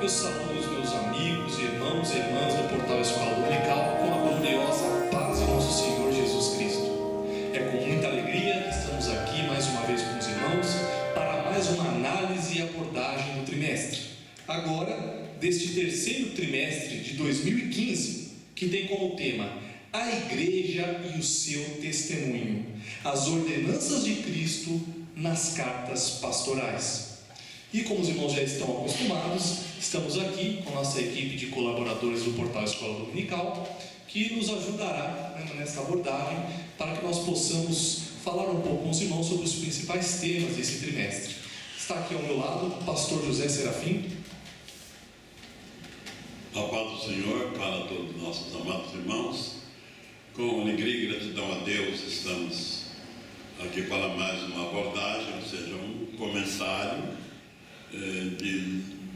Eu saúdo os meus amigos, irmãos e irmãs do Portal Escola Dominical com a gloriosa paz de nosso Senhor Jesus Cristo. É com muita alegria que estamos aqui mais uma vez com os irmãos para mais uma análise e abordagem do trimestre. Agora, deste terceiro trimestre de 2015, que tem como tema a Igreja e o seu testemunho, as ordenanças de Cristo nas cartas pastorais. E como os irmãos já estão acostumados, estamos aqui com a nossa equipe de colaboradores do Portal Escola Dominical, que nos ajudará nessa abordagem para que nós possamos falar um pouco com os irmãos sobre os principais temas desse trimestre. Está aqui ao meu lado o pastor José Serafim. A paz do Senhor para todos os nossos amados irmãos. Com alegria e gratidão a Deus, estamos aqui para mais uma abordagem, ou seja, um comentário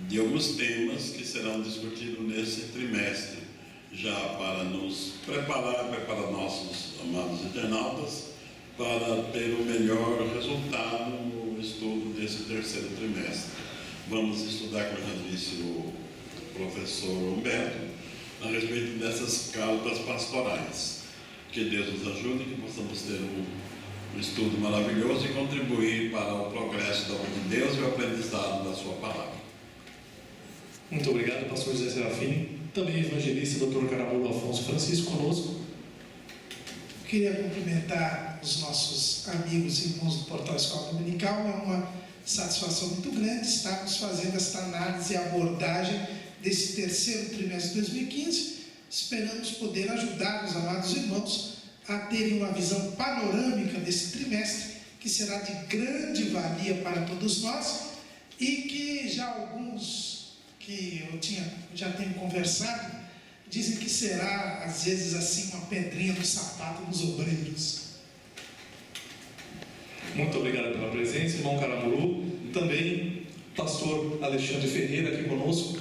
de alguns temas que serão discutidos nesse trimestre, já para nos preparar nossos amados internautas para ter o melhor resultado no estudo desse terceiro trimestre. Vamos estudar, como já disse o professor Humberto, a respeito dessas cartas pastorais. Que Deus nos ajude, que possamos ter um estudo maravilhoso e contribuir para o progresso da obra de Deus e o aprendizado da sua palavra. Muito obrigado, pastor José Serafim. Também evangelista Dr. Caramulo Afonso Francisco conosco. Queria cumprimentar os nossos amigos e irmãos do Portal Escola Dominical. É uma satisfação muito grande estarmos fazendo esta análise e abordagem desse terceiro trimestre de 2015. Esperamos poder ajudar os amados irmãos a terem uma visão panorâmica desse trimestre, que será de grande valia para todos nós, e que já alguns que eu já tenho conversado dizem que será às vezes assim uma pedrinha no sapato dos obreiros. Muito obrigado pela presença, irmão Caramuru. Também pastor Alexandre Ferreira aqui conosco.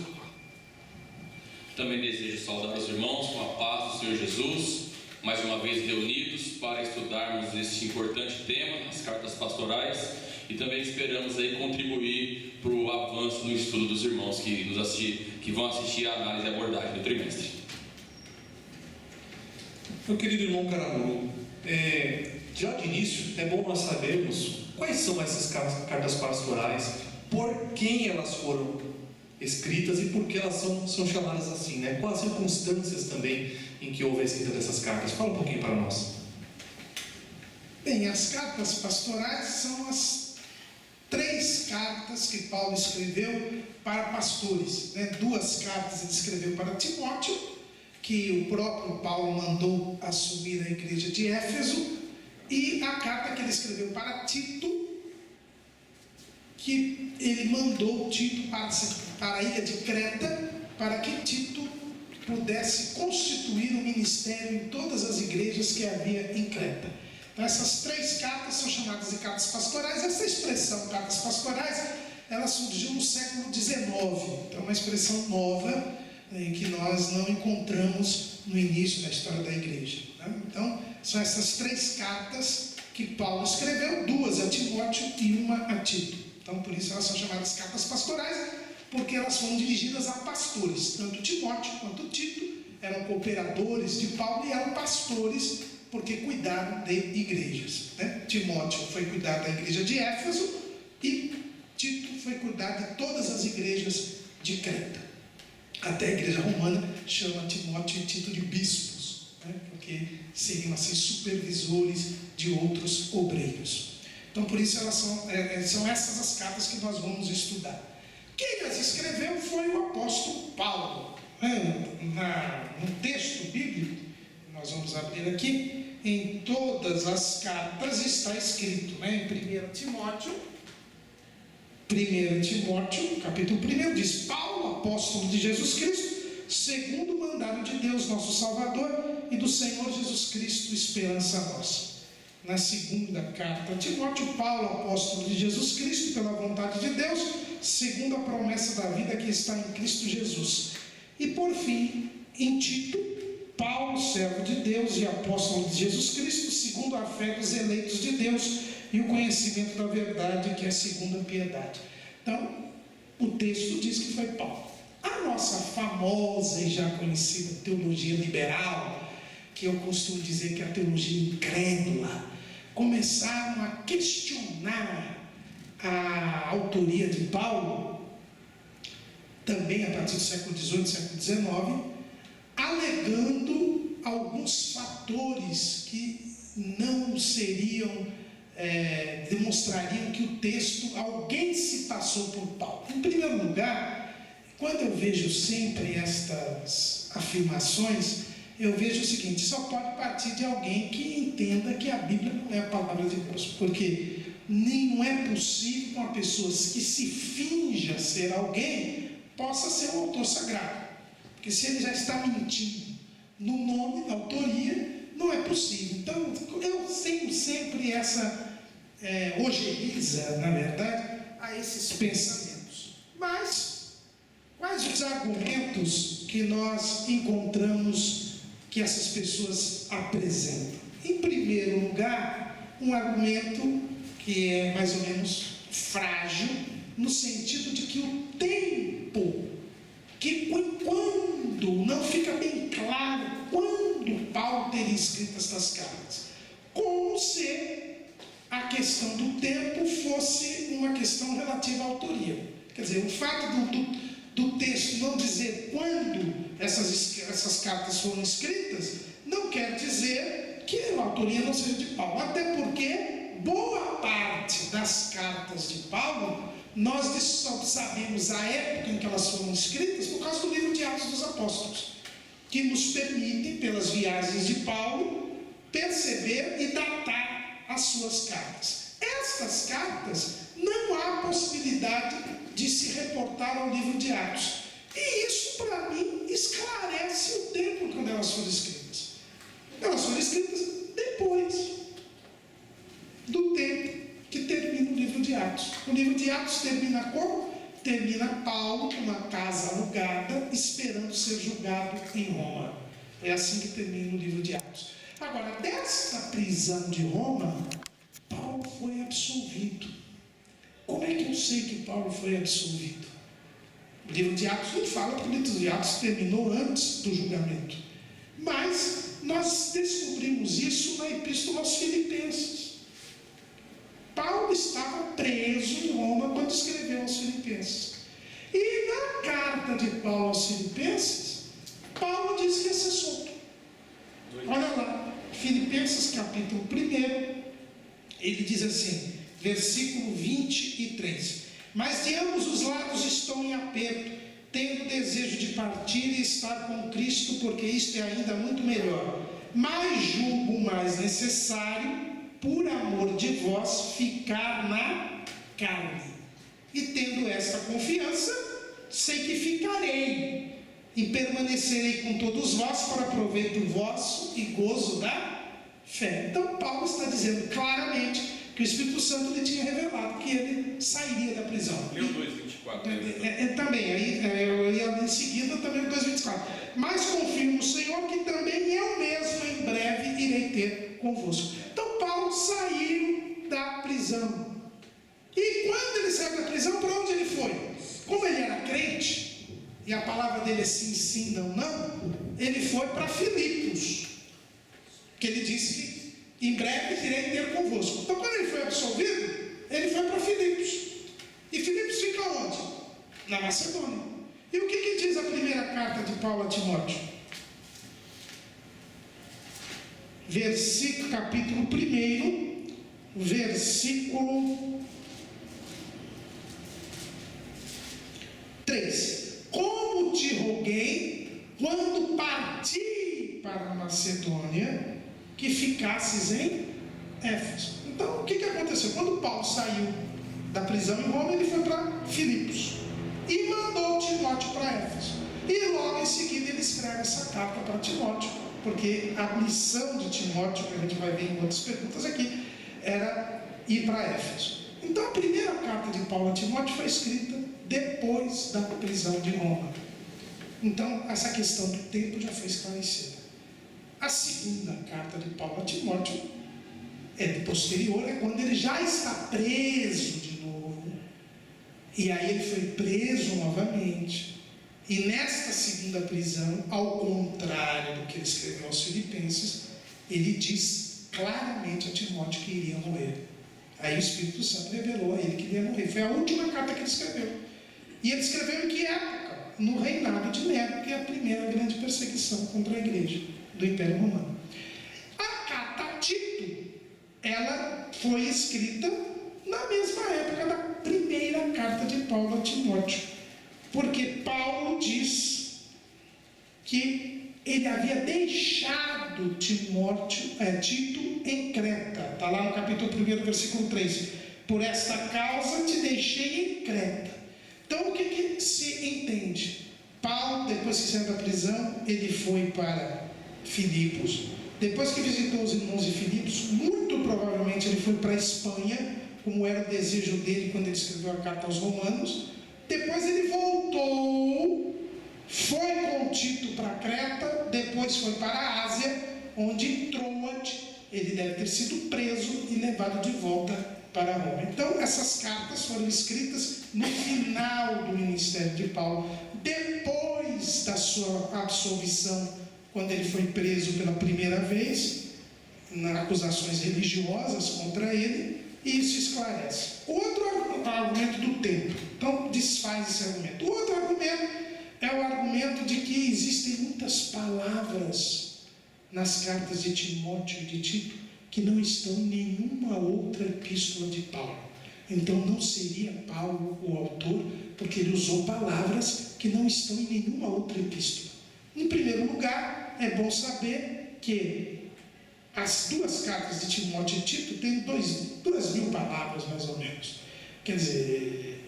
Também desejo saudar os irmãos com a paz do Senhor Jesus, mais uma vez reunidos para estudarmos este importante tema, as cartas pastorais, e também esperamos aí contribuir para o avanço no estudo dos irmãos que vão assistir à análise e abordagem do trimestre. Meu querido irmão Caramuru, já de início é bom nós sabermos quais são essas cartas pastorais, por quem elas foram escritas e por que elas são chamadas assim, né? Quais as circunstâncias também em que houve a escrita dessas cartas? Fala um pouquinho para nós. Bem, as cartas pastorais são as 3 cartas que Paulo escreveu para pastores, né? 2 cartas ele escreveu para Timóteo, que o próprio Paulo mandou assumir a igreja de Éfeso, e a carta que ele escreveu para Tito, que ele mandou Tito para a ilha de Creta, para que Tito pudesse constituir um ministério em todas as igrejas que havia em Creta. Então, essas 3 cartas são chamadas de cartas pastorais. Essa expressão, cartas pastorais, ela surgiu no século XIX. Então, é uma expressão nova que nós não encontramos no início da história da igreja. Então, são essas 3 cartas que Paulo escreveu, 2 a Timóteo e 1 a Tito. Então, por isso elas são chamadas cartas pastorais, porque elas foram dirigidas a pastores. Tanto Timóteo quanto Tito eram cooperadores de Paulo e eram pastores, porque cuidaram de igrejas, né? Timóteo foi cuidar da igreja de Éfeso e Tito foi cuidar de todas as igrejas de Creta. Até a igreja romana chama Timóteo e Tito de bispos, né? Porque seriam assim supervisores de outros obreiros. Então, por isso elas são essas as cartas que nós vamos estudar. Quem as escreveu foi o apóstolo Paulo. No texto bíblico, nós vamos abrir aqui, em todas as cartas está escrito, né? Em 1 Timóteo, capítulo 1, diz: Paulo, apóstolo de Jesus Cristo, segundo o mandado de Deus, nosso Salvador, e do Senhor Jesus Cristo, esperança nossa. Na segunda carta a Timóteo, Paulo, apóstolo de Jesus Cristo, pela vontade de Deus, segundo a promessa da vida que está em Cristo Jesus. E por fim, em Tito, Paulo, servo de Deus e apóstolo de Jesus Cristo, segundo a fé dos eleitos de Deus e o conhecimento da verdade, que é segundo a piedade. Então, o texto diz que foi Paulo. A nossa famosa e já conhecida teologia liberal, que eu costumo dizer que é a teologia incrédula, começaram a questionar a autoria de Paulo, também a partir do século XVIII, século XIX, alegando alguns fatores que não seriam, demonstrariam que o texto, alguém se passou por Paulo. Em primeiro lugar, quando eu vejo sempre estas afirmações, eu vejo o seguinte: só pode partir de alguém que entenda que a Bíblia não é a palavra de Deus, porque não é possível que uma pessoa que se finja ser alguém possa ser um autor sagrado, porque se ele já está mentindo no nome, na autoria, não é possível. Então eu tenho sempre essa ojeriza, na verdade, a esses pensamentos. Mas quais os argumentos que nós encontramos que essas pessoas apresentam? Em primeiro lugar, um argumento que é mais ou menos frágil, no sentido de que o tempo, que quando não fica bem claro quando Paulo teria escrito estas cartas, como se a questão do tempo fosse uma questão relativa à autoria. Quer dizer, o fato do texto não dizer quando essas cartas foram escritas, não quer dizer que a autoria não seja de Paulo, até porque boa parte das cartas de Paulo, nós só sabemos a época em que elas foram escritas por causa do livro de Atos dos Apóstolos, que nos permite, pelas viagens de Paulo, perceber e datar as suas cartas. Estas cartas, não há possibilidade de se reportar ao livro de Atos. E isso, para mim, esclarece o tempo quando elas foram escritas. Elas foram escritas depois do tempo que termina o livro de Atos. O livro de Atos termina como? Termina Paulo numa casa alugada, esperando ser julgado em Roma. É assim que termina o livro de Atos. Agora, desta prisão de Roma, Paulo foi absolvido. Como é que eu sei que Paulo foi absolvido? O livro de Atos não fala, porque o livro de Atos terminou antes do julgamento. Mas nós descobrimos isso na Epístola aos Filipenses. Paulo estava preso em Roma quando escreveu aos Filipenses. E na carta de Paulo aos Filipenses, Paulo diz que ia ser solto. Olha lá, Filipenses capítulo 1, ele diz assim, versículo 23. Mas de ambos os lados estou em aperto, tendo desejo de partir e estar com Cristo, porque isto é ainda muito melhor. Mas julgo mais necessário, por amor de vós, ficar na carne. E tendo esta confiança, sei que ficarei e permanecerei com todos vós para proveito vosso e gozo da fé. Então Paulo está dizendo claramente que o Espírito Santo lhe tinha revelado que ele sairia da prisão. Leu 2:24. Também, aí eu ia em seguida também o 2:24. Mas confio no Senhor que também eu mesmo em breve irei ter convosco. Então Paulo saiu da prisão. E quando ele saiu da prisão, para onde ele foi? Como ele era crente, e a palavra dele é sim, sim, não, não, ele foi para Filipos, que ele disse que em breve irei ter convosco. Então quando ele foi absolvido, ele foi para Filipos. E Filipos fica onde? Na Macedônia. E o que diz a primeira carta de Paulo a Timóteo? Capítulo 1, versículo 3. Como te roguei, quando parti para a Macedônia, que ficasses em Éfeso. Então, o que aconteceu? Quando Paulo saiu da prisão em Roma, ele foi para Filipos e mandou Timóteo para Éfeso. E logo em seguida ele escreve essa carta para Timóteo, porque a missão de Timóteo, que a gente vai ver em outras perguntas aqui, era ir para Éfeso. Então a primeira carta de Paulo a Timóteo foi escrita depois da prisão de Roma. Então essa questão do tempo já foi esclarecida. A segunda carta de Paulo a Timóteo é posterior, é quando ele já está preso de novo. E aí ele foi preso novamente. E nesta segunda prisão, ao contrário do que ele escreveu aos Filipenses, ele diz claramente a Timóteo que iria morrer. Aí o Espírito Santo revelou a ele que iria morrer. Foi a última carta que ele escreveu. E ele escreveu em que época? No reinado de Nero, que é a primeira grande perseguição contra a igreja do Império Romano. A carta a Tito, ela foi escrita na mesma época da primeira carta de Paulo a Timóteo. Porque Paulo diz que ele havia deixado Tito em Creta. Está lá no capítulo 1, versículo 3. Por esta causa te deixei em Creta. Então o que se entende? Paulo, depois que saiu da prisão, ele foi para Filipos. Depois que visitou os irmãos de Filipos, muito provavelmente ele foi para a Espanha, como era o desejo dele quando ele escreveu a carta aos Romanos. Depois ele voltou, foi com Tito para Creta, depois foi para a Ásia, onde em Troade ele deve ter sido preso e levado de volta para Roma. Então essas cartas foram escritas no final do ministério de Paulo, depois da sua absolvição, quando ele foi preso pela primeira vez, nas acusações religiosas contra ele, e isso esclarece. Outro argumento do tempo, então desfaz esse argumento. O outro argumento é o argumento de que existem muitas palavras nas cartas de Timóteo e de Tito que não estão em nenhuma outra epístola de Paulo. Então não seria Paulo o autor, porque ele usou palavras que não estão em nenhuma outra epístola. Em primeiro lugar, é bom saber que as duas cartas de Timóteo e Tito têm 2.000 palavras, mais ou menos. Quer dizer,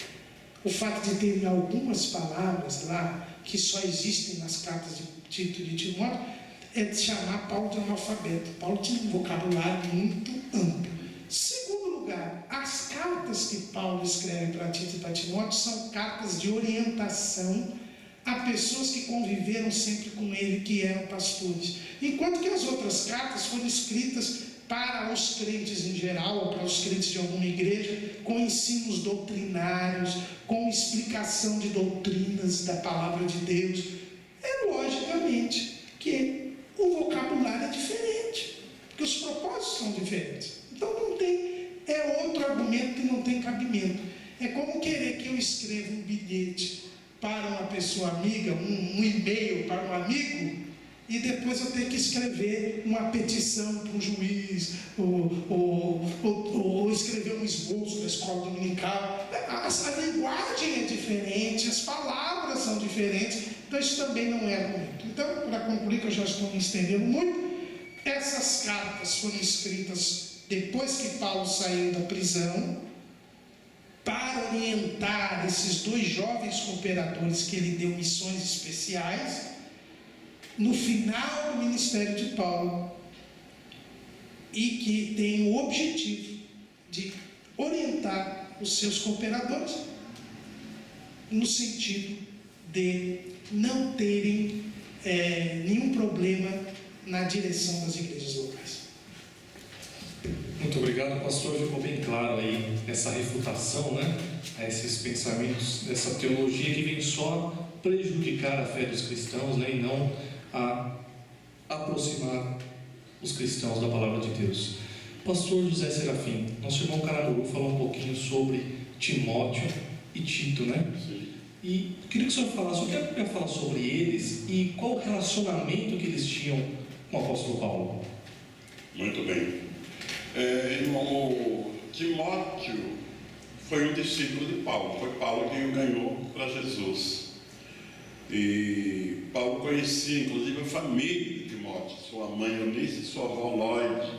o fato de terem algumas palavras lá, que só existem nas cartas de Tito e de Timóteo, é de chamar Paulo de analfabeto. Paulo tinha um vocabulário muito amplo. Segundo lugar, as cartas que Paulo escreve para Tito e para Timóteo são cartas de orientação a pessoas que conviveram sempre com ele, que eram pastores. Enquanto que as outras cartas foram escritas para os crentes em geral, ou para os crentes de alguma igreja, com ensinos doutrinários, com explicação de doutrinas da palavra de Deus. É logicamente que o vocabulário é diferente, porque os propósitos são diferentes. Então não tem, é outro argumento que não tem cabimento. É como querer que eu escreva um bilhete para uma pessoa amiga, um e-mail para um amigo, e depois eu tenho que escrever uma petição para o juiz, ou escrever um esboço da escola dominical. A linguagem é diferente, as palavras são diferentes, então isso também não é argumento. Então, para concluir, que eu já estou me estendendo muito, essas cartas foram escritas depois que Paulo saiu da prisão, para orientar esses 2 jovens cooperadores que ele deu missões especiais, no final do ministério de Paulo, e que tem o objetivo de orientar os seus cooperadores no sentido de não terem nenhum problema na direção das igrejas locais. Muito obrigado, pastor. Ficou bem claro aí essa refutação, a esses pensamentos, dessa teologia que vem só prejudicar a fé dos cristãos, e não a aproximar os cristãos da palavra de Deus. Pastor José Serafim, nosso irmão Caramuru falou um pouquinho sobre Timóteo e Tito, Sim. E queria que o senhor falasse, o que é que falar sobre eles e qual o relacionamento que eles tinham com o apóstolo Paulo? Muito bem. O Timóteo foi um discípulo de Paulo. Foi Paulo quem o ganhou para Jesus. E Paulo conhecia inclusive a família de Timóteo, sua mãe Eunice e sua avó Lloyd.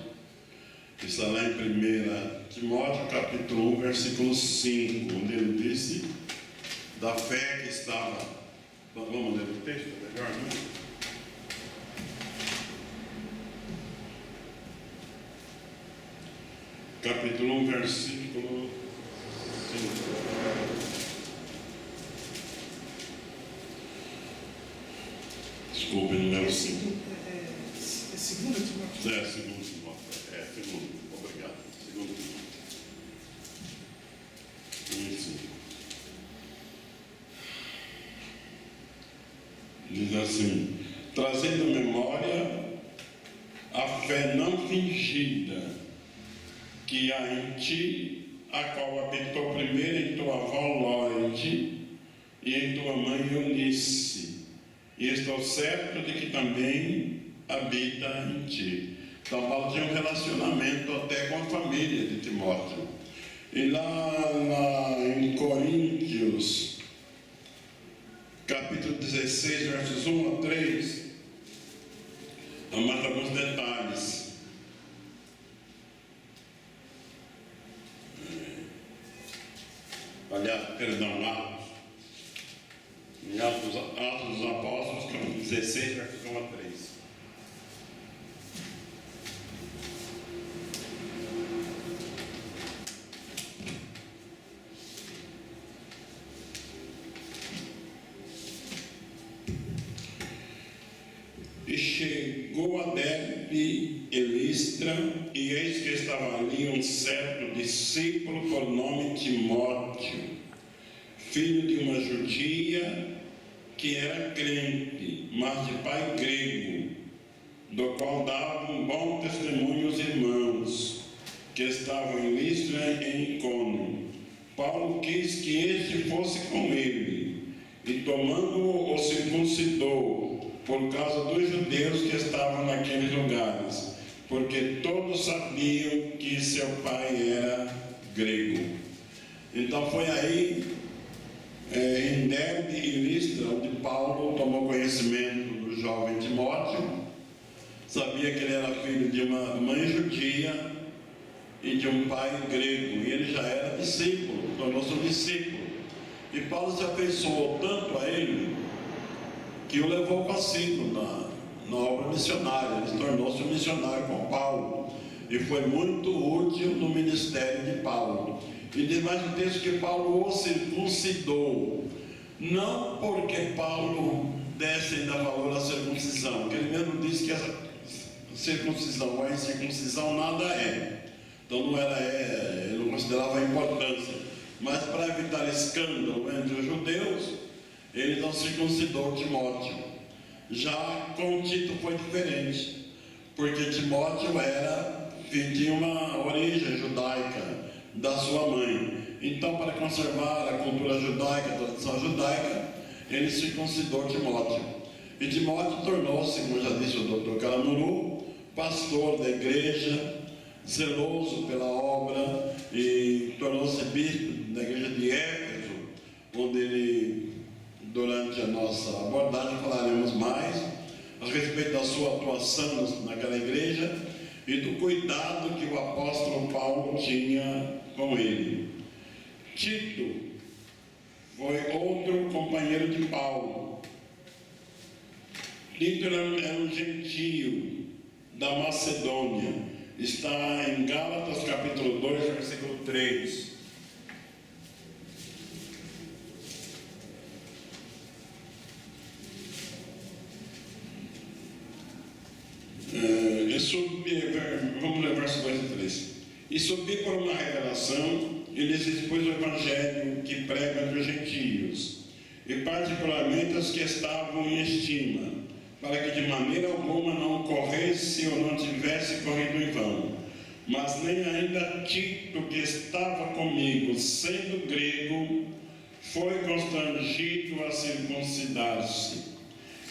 Está lá em 1 Timóteo capítulo 1, versículo 5, onde ele disse da fé que estava. Vamos ler o texto, melhor, né? Capítulo 1, versículo 5. Desculpe, número 5. É 2 Timóteo. Segundo Timóteo. Obrigado. 2 Timóteo. 1 e 5. assim: trazendo memória a fé não fingida que há em ti, a qual habitou primeiro em tua avó Lóide e em tua mãe Eunice, e estou certo de que também habita em ti. Então Paulo tinha um relacionamento até com a família de Timóteo. E lá em Coríntios, capítulo 16, versos 1 a 3, há mais alguns detalhes. Aliás, perdão, lá em Atos dos Apóstolos, capítulo 16, versos 1 a 3. E chegou a Derbe e Listra, e eis que estava ali um certo discípulo por nome Timóteo, filho de uma judia que era crente, mas de pai grego, do qual dava um bom testemunho os irmãos que estavam em Listra e em Icônio. Paulo quis que este fosse com ele, e tomando-o, o circuncidou, por causa dos judeus que estavam naqueles lugares, porque todos sabiam que seu pai era grego. Então foi aí, em Derbe e Listra, onde Paulo tomou conhecimento do jovem Timóteo. Sabia que ele era filho de uma mãe judia e de um pai grego, e ele já era discípulo, tornou-se um discípulo. E Paulo se afeiçoou tanto a ele que o levou consigo na obra missionária. Ele tornou-se um missionário com Paulo e foi muito útil no ministério de Paulo. E diz mais um texto que Paulo o circuncidou, não porque Paulo desse ainda valor à circuncisão, porque ele mesmo disse que essa circuncisão ou a incircuncisão nada é. Então não era, ele não considerava a importância, mas para evitar escândalo entre os judeus, ele não circuncidou Timóteo. Já com Tito foi diferente, porque Timóteo tinha uma origem judaica da sua mãe. Então, para conservar a cultura judaica, a tradição judaica, ele circuncidou Timóteo. E Timóteo tornou-se, como já disse o doutor Caramuru, pastor da igreja, zeloso pela obra, e tornou-se bispo da igreja de Éfeso, onde ele, durante a nossa abordagem, falaremos mais a respeito da sua atuação naquela igreja e do cuidado que o apóstolo Paulo tinha com ele. Tito foi outro companheiro de Paulo. Tito era um gentio da Macedônia. Está em Gálatas capítulo 2, versículo 3. Vamos ler verso 2 e 3. E subi por uma revelação e lhes expus o evangelho que prega entre os gentios, e particularmente os que estavam em estima, para que de maneira alguma não corresse ou não tivesse corrido em vão. Mas nem ainda Tito, que estava comigo, sendo grego, foi constrangido a circuncidar-se.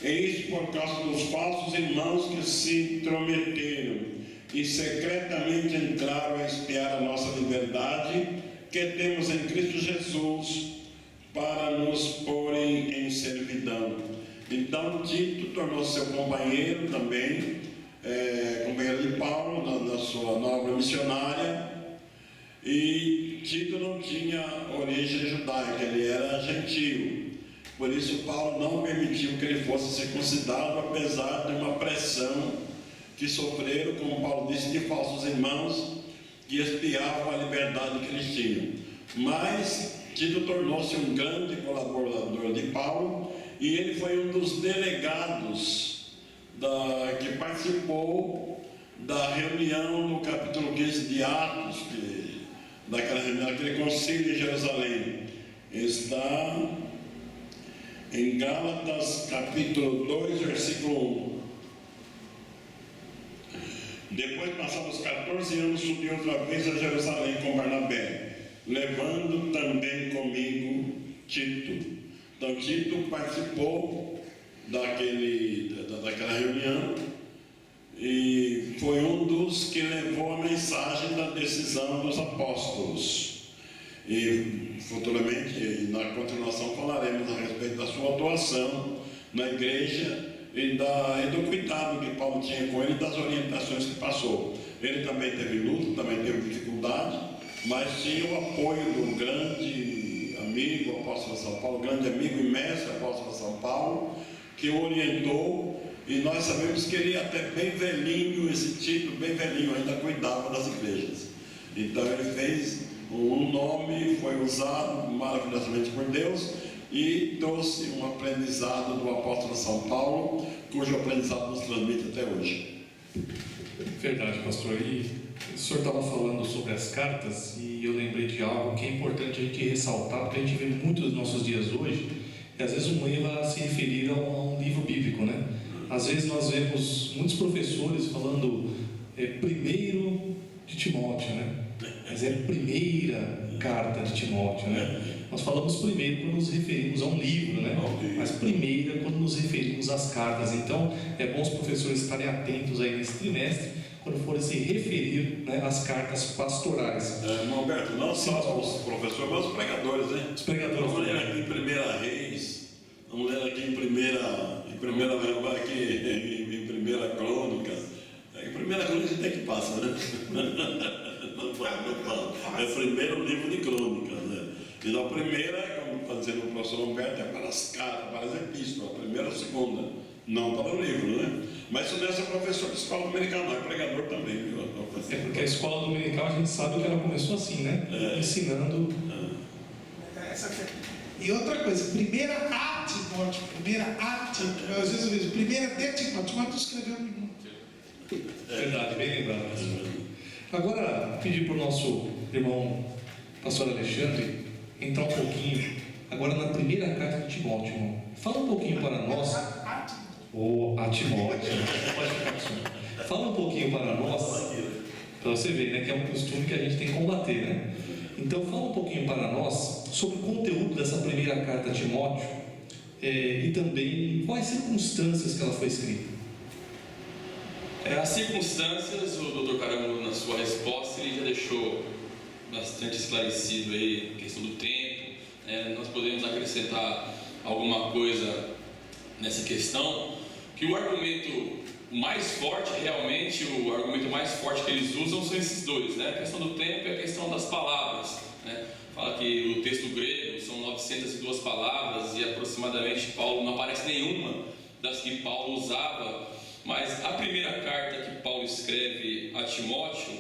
E isso por causa dos falsos irmãos que se intrometeram e secretamente entraram a espiar a nossa liberdade que temos em Cristo Jesus, para nos porem em servidão. Então Tito tornou-se seu companheiro também, companheiro de Paulo na sua obra missionária. E Tito não tinha origem judaica, ele era gentio. Por isso Paulo não permitiu que ele fosse circuncidado, apesar de uma pressão que sofreram, como Paulo disse, de falsos irmãos que espiavam a liberdade que eles tinham. Mas Tito tornou-se um grande colaborador de Paulo, e ele foi um dos delegados que participou da reunião no capítulo 15 de Atos, daquele concílio em Jerusalém. Está em Gálatas capítulo 2, versículo 1. Depois passamos 14 anos, subi outra vez a Jerusalém com Barnabé, levando também comigo Tito. Então Tito participou daquela reunião e foi um dos que levou a mensagem da decisão dos apóstolos. E futuramente, na continuação, falaremos a respeito da sua atuação na igreja e do cuidado que Paulo tinha com ele e das orientações que passou. Ele também teve luta, também teve dificuldade, mas tinha o apoio do grande amigo, o apóstolo São Paulo, grande amigo e mestre, o apóstolo São Paulo, que o orientou, e nós sabemos que ele até bem velhinho, esse Tito bem velhinho, ainda cuidava das igrejas. Então ele fez um nome, foi usado maravilhosamente por Deus e trouxe um aprendizado do apóstolo São Paulo, cujo aprendizado nos transmite até hoje. Verdade, pastor. E o senhor estava falando sobre as cartas e eu lembrei de algo que é importante a gente ressaltar, porque a gente vê muito nos nossos dias hoje, e às vezes um erro a se referir a um livro bíblico, né? Às vezes nós vemos muitos professores falando primeiro de Timóteo, né? Mas é a primeira carta de Timóteo, né? Nós falamos primeiro quando nos referimos a um livro, né? Mas primeira quando nos referimos às cartas. Então é bom os professores estarem atentos aí nesse trimestre quando forem se referir, né, às cartas pastorais. Alberto, não só os professores, mas os pregadores, né? Os pregadores. Vamos ler aqui em 1 Reis, vamos ler aqui em 1 Crônicas. Em 1 Crônicas a gente tem que passar, né? Não fala. É o primeiro livro de Crônicas, né? E na primeira, como está dizendo o professor Humberto, é para as cartas, para as epístolas, a primeira e a segunda, não para o livro, né? Mas isso deve ser professor de escola dominical, não é pregador também, viu? É porque a escola dominical a gente sabe que ela começou assim, né? Ensinando. E outra coisa, primeira a Timóteo, às vezes eu vejo, primeira de Timóteo escreveu muito. Verdade, bem lembrado. Agora, pedir para o nosso irmão pastor Alexandre entrar um pouquinho, agora na primeira carta de Timóteo, irmão. Fala um pouquinho para nós, ou a Timóteo, pode ficar com o senhor. Fala um pouquinho para nós, para você ver, né, que é um costume que a gente tem que combater, né? Então, fala um pouquinho para nós sobre o conteúdo dessa primeira carta a Timóteo e também quais circunstâncias que ela foi escrita. As circunstâncias, o Dr. Caramuru, na sua resposta, ele já deixou bastante esclarecido aí a questão do tempo. Nós podemos acrescentar alguma coisa nessa questão, que o argumento mais forte, realmente, o argumento mais forte que eles usam são esses dois, né? A questão do tempo e a questão das palavras, né? Fala que o texto grego são 902 palavras e aproximadamente Paulo não aparece nenhuma das que Paulo usava. Mas a primeira carta que Paulo escreve a Timóteo,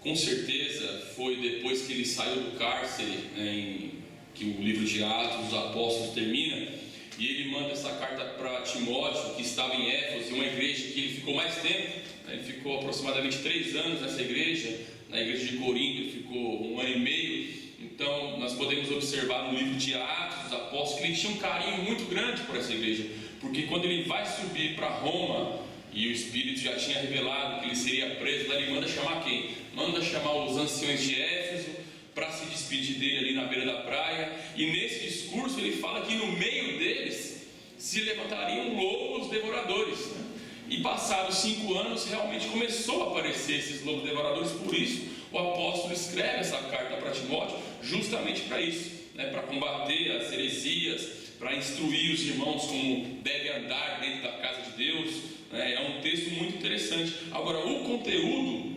com certeza foi depois que ele saiu do cárcere, que o livro de Atos dos Apóstolos termina, e ele manda essa carta para Timóteo, que estava em Éfeso, uma igreja que ele ficou mais tempo, ele ficou aproximadamente 3 anos nessa igreja, na igreja de Corinto ele ficou 1 ano e meio. Então nós podemos observar no livro de Atos dos Apóstolos que ele tinha um carinho muito grande por essa igreja, porque quando ele vai subir para Roma, e o Espírito já tinha revelado que ele seria preso, lá ele manda chamar quem? Manda chamar os anciões de Éfeso para se despedir dele ali na beira da praia, e nesse discurso ele fala que no meio deles se levantariam lobos devoradores, né? E passados 5 anos realmente começou a aparecer esses lobos devoradores. Por isso o apóstolo escreve essa carta para Timóteo, justamente para isso, né? Para combater as heresias, para instruir os irmãos como devem andar dentro da casa de Deus. É um texto muito interessante. Agora, o conteúdo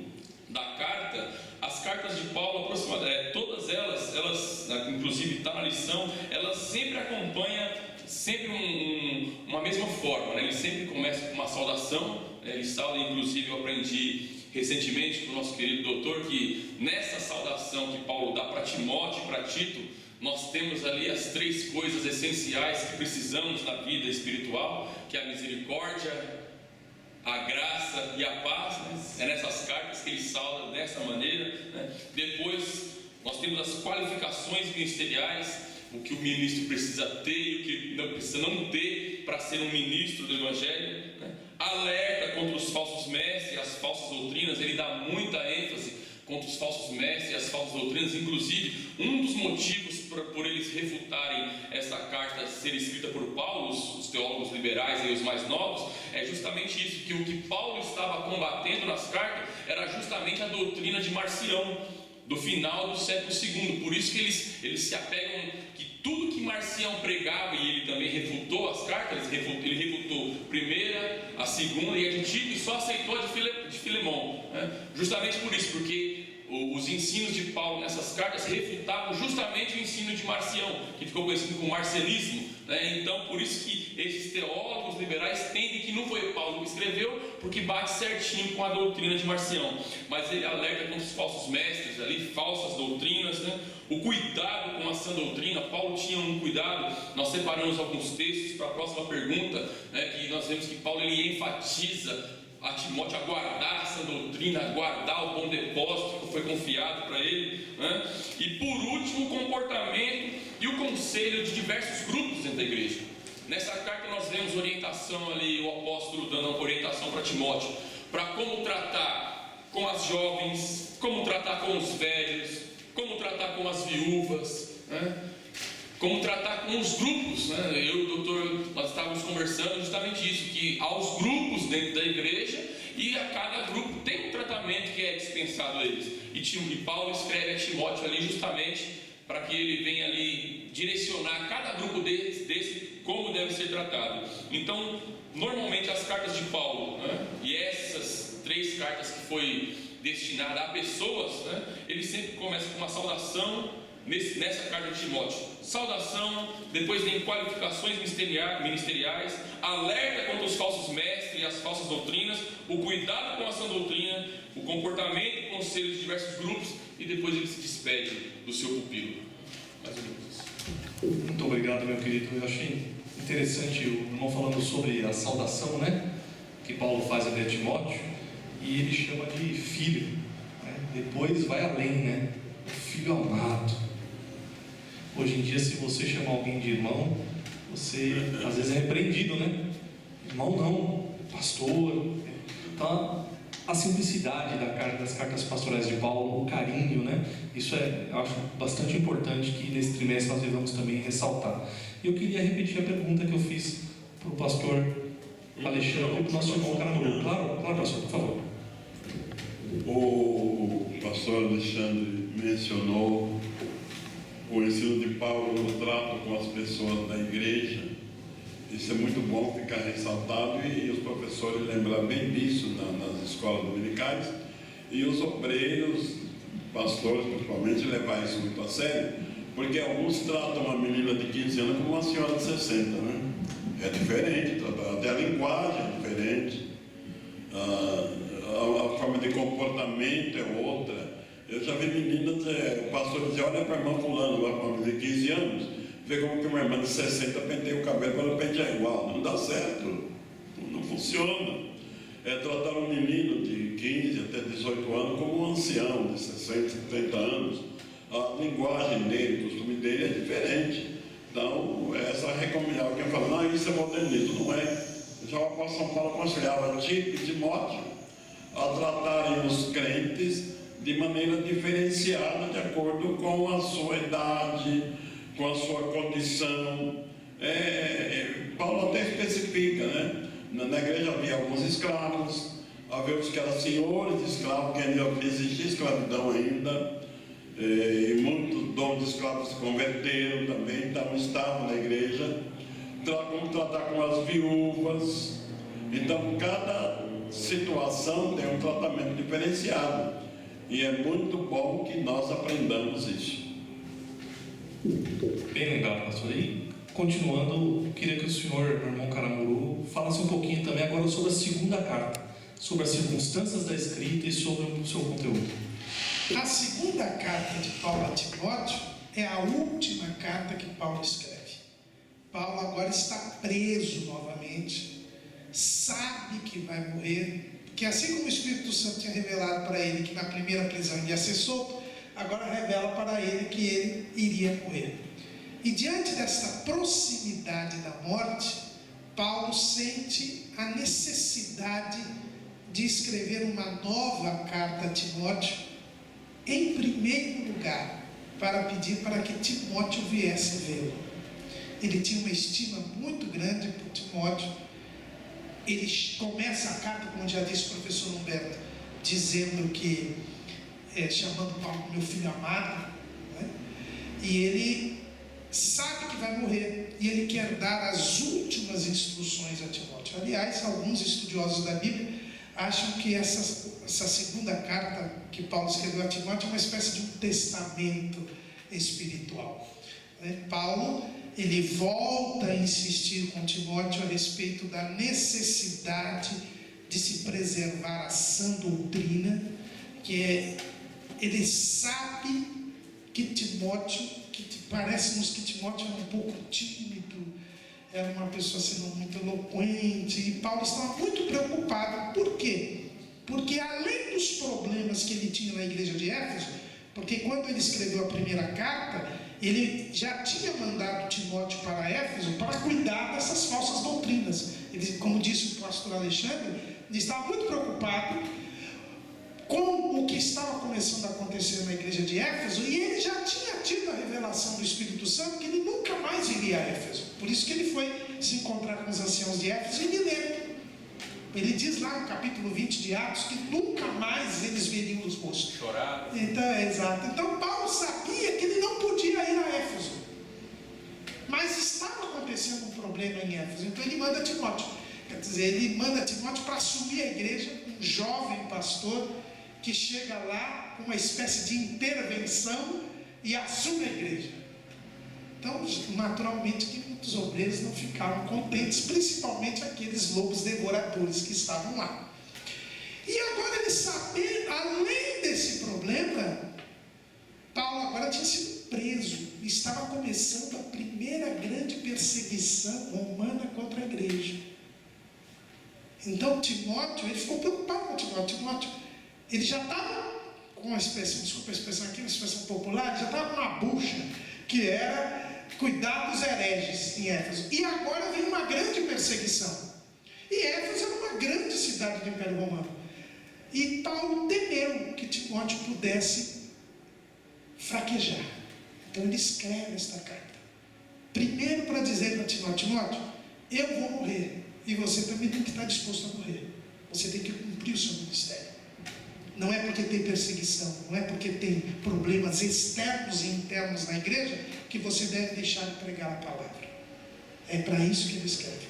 da carta, as cartas de Paulo, aproximadamente, todas elas, inclusive está na lição, elas sempre acompanham uma mesma forma, né? Ele sempre começa com uma saudação, né? Ele sauda, inclusive eu aprendi recentemente com o nosso querido doutor, que nessa saudação que Paulo dá para Timóteo e para Tito, nós temos ali as 3 coisas essenciais que precisamos na vida espiritual, que é a misericórdia, a graça e a paz, né? É nessas cartas que ele sauda dessa maneira, né? Depois nós temos as qualificações ministeriais, o que o ministro precisa ter e o que não precisa não ter para ser um ministro do Evangelho, né? Alerta contra os falsos mestres e as falsas doutrinas. Ele dá muita ênfase contra os falsos mestres e as falsas doutrinas. Inclusive, um dos motivos por eles refutarem essa carta ser escrita por Paulo, os teólogos liberais e os mais novos, é justamente isso, que o que Paulo estava combatendo nas cartas era justamente a doutrina de Marcião, do final do século II. Por isso que eles se apegam que tudo que Marcião pregava, e ele também refutou as cartas, ele refutou a primeira, a segunda e a de Tito, e só aceitou a de Filemão, né? Justamente por isso, porque os ensinos de Paulo nessas cartas refutavam justamente o ensino de Marcião, que ficou conhecido como marcianismo, né? Então, por isso que esses teólogos liberais entendem que não foi Paulo que escreveu, porque bate certinho com a doutrina de Marcião. Mas ele alerta contra os falsos mestres ali, falsas doutrinas, né? O cuidado com a sã doutrina. Paulo tinha um cuidado. Nós separamos alguns textos para a próxima pergunta, né? Que nós vemos que Paulo ele enfatiza a Timóteo a guardar essa doutrina, a guardar o bom depósito que foi confiado para ele, né? E por último, o comportamento e o conselho de diversos grupos dentro da igreja. Nessa carta nós vemos orientação ali, o apóstolo dando uma orientação para Timóteo, para como tratar com as jovens, como tratar com os velhos, como tratar com as viúvas, né? Como tratar com os grupos, né? Eu e o doutor, nós estávamos conversando justamente isso, que há os grupos dentro da igreja e a cada grupo tem um tratamento que é dispensado a eles. E Paulo escreve a Timóteo ali justamente para que ele venha ali direcionar cada grupo desse como deve ser tratado. Então, normalmente as cartas de Paulo, né? E essas 3 cartas que foi destinada a pessoas, né? Ele sempre começa com uma saudação. Nessa carta de Timóteo, saudação, depois tem qualificações ministeriais, alerta contra os falsos mestres e as falsas doutrinas, o cuidado com a sã doutrina, o comportamento e conselho de diversos grupos, e depois ele se despede do seu pupilo. Mais ou menos isso. Muito obrigado, meu querido. Eu achei interessante o irmão falando sobre a saudação, né, que Paulo faz a Timóteo, e ele chama de filho, né? Depois vai além, né? O filho amado. Hoje em dia, se você chamar alguém de irmão, você às vezes é repreendido, né? Irmão não, pastor. Então, a simplicidade das cartas pastorais de Paulo, o carinho, né? Isso eu acho bastante importante que nesse trimestre nós devemos também ressaltar. Eu queria repetir a pergunta que eu fiz para o pastor Alexandre e para o nosso irmão Caramuru. Claro, pastor, por favor. O pastor Alexandre mencionou o ensino de Paulo no trato com as pessoas da igreja. Isso é muito bom ficar ressaltado e os professores lembrar bem disso nas escolas dominicais, e os obreiros, pastores principalmente, levar isso muito a sério, porque alguns tratam uma menina de 15 anos como uma senhora de 60, né? É diferente, até a linguagem é diferente, a forma de comportamento é outra. Eu já vi meninas, o pastor dizia, olha para a irmã fulano, uma menina de 15 anos, vê como que uma irmã de 60 penteia o cabelo para ela pentear igual. Não dá certo, não funciona. É tratar um menino de 15 até 18 anos como um ancião de 60, 70 anos. A linguagem dele, o costume dele é diferente. Então, essa recomendação, alguém fala, não, isso é modernismo, não é. Já o apóstolo São Paulo aconselhava Tito e Timóteo a tratarem os crentes de maneira diferenciada, de acordo com a sua idade, com a sua condição. Paulo até especifica, né? Na igreja havia alguns escravos, havia os que eram senhores de escravos, que ainda existia escravidão ainda, e muitos donos de escravos se converteram também, então estavam na igreja. Como tratar com as viúvas. Então, cada situação tem um tratamento diferenciado. E é muito bom que nós aprendamos isso. Bem legal, pastor. E continuando, queria que o senhor, irmão Caramuru, falasse um pouquinho também agora sobre a segunda carta, sobre as circunstâncias da escrita e sobre o seu conteúdo. A segunda carta de Paulo a Timóteo é a última carta que Paulo escreve. Paulo agora está preso novamente, sabe que vai morrer, que assim como o Espírito Santo tinha revelado para ele que na primeira prisão ele ia ser solto, agora revela para ele que ele iria morrer. E diante desta proximidade da morte, Paulo sente a necessidade de escrever uma nova carta a Timóteo, em primeiro lugar, para pedir para que Timóteo viesse vê-lo. Ele tinha uma estima muito grande por Timóteo. Ele começa a carta, como já disse o professor Humberto, dizendo que, chamando Paulo de meu filho amado, né? E ele sabe que vai morrer, e ele quer dar as últimas instruções a Timóteo. Aliás, alguns estudiosos da Bíblia acham que essa segunda carta que Paulo escreveu a Timóteo é uma espécie de um testamento espiritual. Paulo, ele volta a insistir com Timóteo a respeito da necessidade de se preservar a sã doutrina, ele sabe que Timóteo, parece-nos que Timóteo era um pouco tímido, era uma pessoa sendo muito eloquente, e Paulo estava muito preocupado. Por quê? Porque além dos problemas que ele tinha na igreja de Éfeso, porque quando ele escreveu a primeira carta, ele já tinha mandado Timóteo para Éfeso para cuidar dessas falsas doutrinas. Ele, como disse o pastor Alexandre, ele estava muito preocupado com o que estava começando a acontecer na igreja de Éfeso, e ele já tinha tido a revelação do Espírito Santo que ele nunca mais iria a Éfeso. Por isso que ele foi se encontrar com os anciãos de Éfeso em Mileto. Ele diz lá no capítulo 20 de Atos que nunca mais eles veriam os rostos. Chorar. Então, exato. Então Paulo sabia que ele não podia ir a Éfeso, mas estava acontecendo um problema em Éfeso. Então ele manda Timóteo. Quer dizer, ele manda Timóteo para assumir a igreja, um jovem pastor que chega lá com uma espécie de intervenção e assume a igreja. Então, naturalmente que muitos obreiros não ficaram contentes, principalmente aqueles lobos devoradores que estavam lá. E agora ele sabia, além desse problema, Paulo agora tinha sido preso, estava começando a primeira grande perseguição romana contra a igreja. Então Timóteo, ele ficou preocupado com Timóteo, ele já estava com uma espécie, desculpa a expressão aqui, uma expressão popular, já estava com uma bucha, que era cuidar dos hereges em Éfeso. E agora vem uma grande perseguição. E Éfeso era uma grande cidade do Império Romano. E Paulo temeu que Timóteo pudesse fraquejar. Então ele escreve esta carta. Primeiro para dizer para Timóteo, eu vou morrer. E você também tem que estar disposto a morrer. Você tem que cumprir o seu ministério. Não é porque tem perseguição, não é porque tem problemas externos e internos na igreja que você deve deixar de pregar a palavra. É para isso que ele escreve.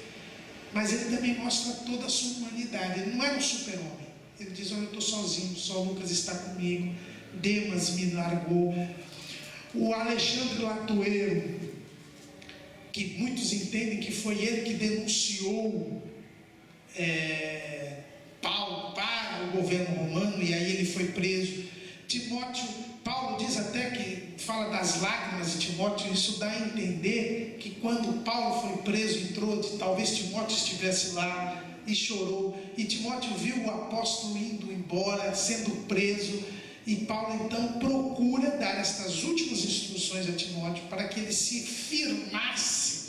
Mas ele também mostra toda a sua humanidade. Ele não era um super-homem. Ele diz, olha, eu estou sozinho, só Lucas está comigo, Demas me largou. O Alexandre Latueiro, que muitos entendem que foi ele que denunciou Paulo para o governo romano, e aí ele foi preso. Paulo diz até que fala das lágrimas de Timóteo. Isso dá a entender que quando Paulo foi preso, talvez Timóteo estivesse lá e chorou, e Timóteo viu o apóstolo indo embora, sendo preso, e Paulo então procura dar estas últimas instruções a Timóteo para que ele se firmasse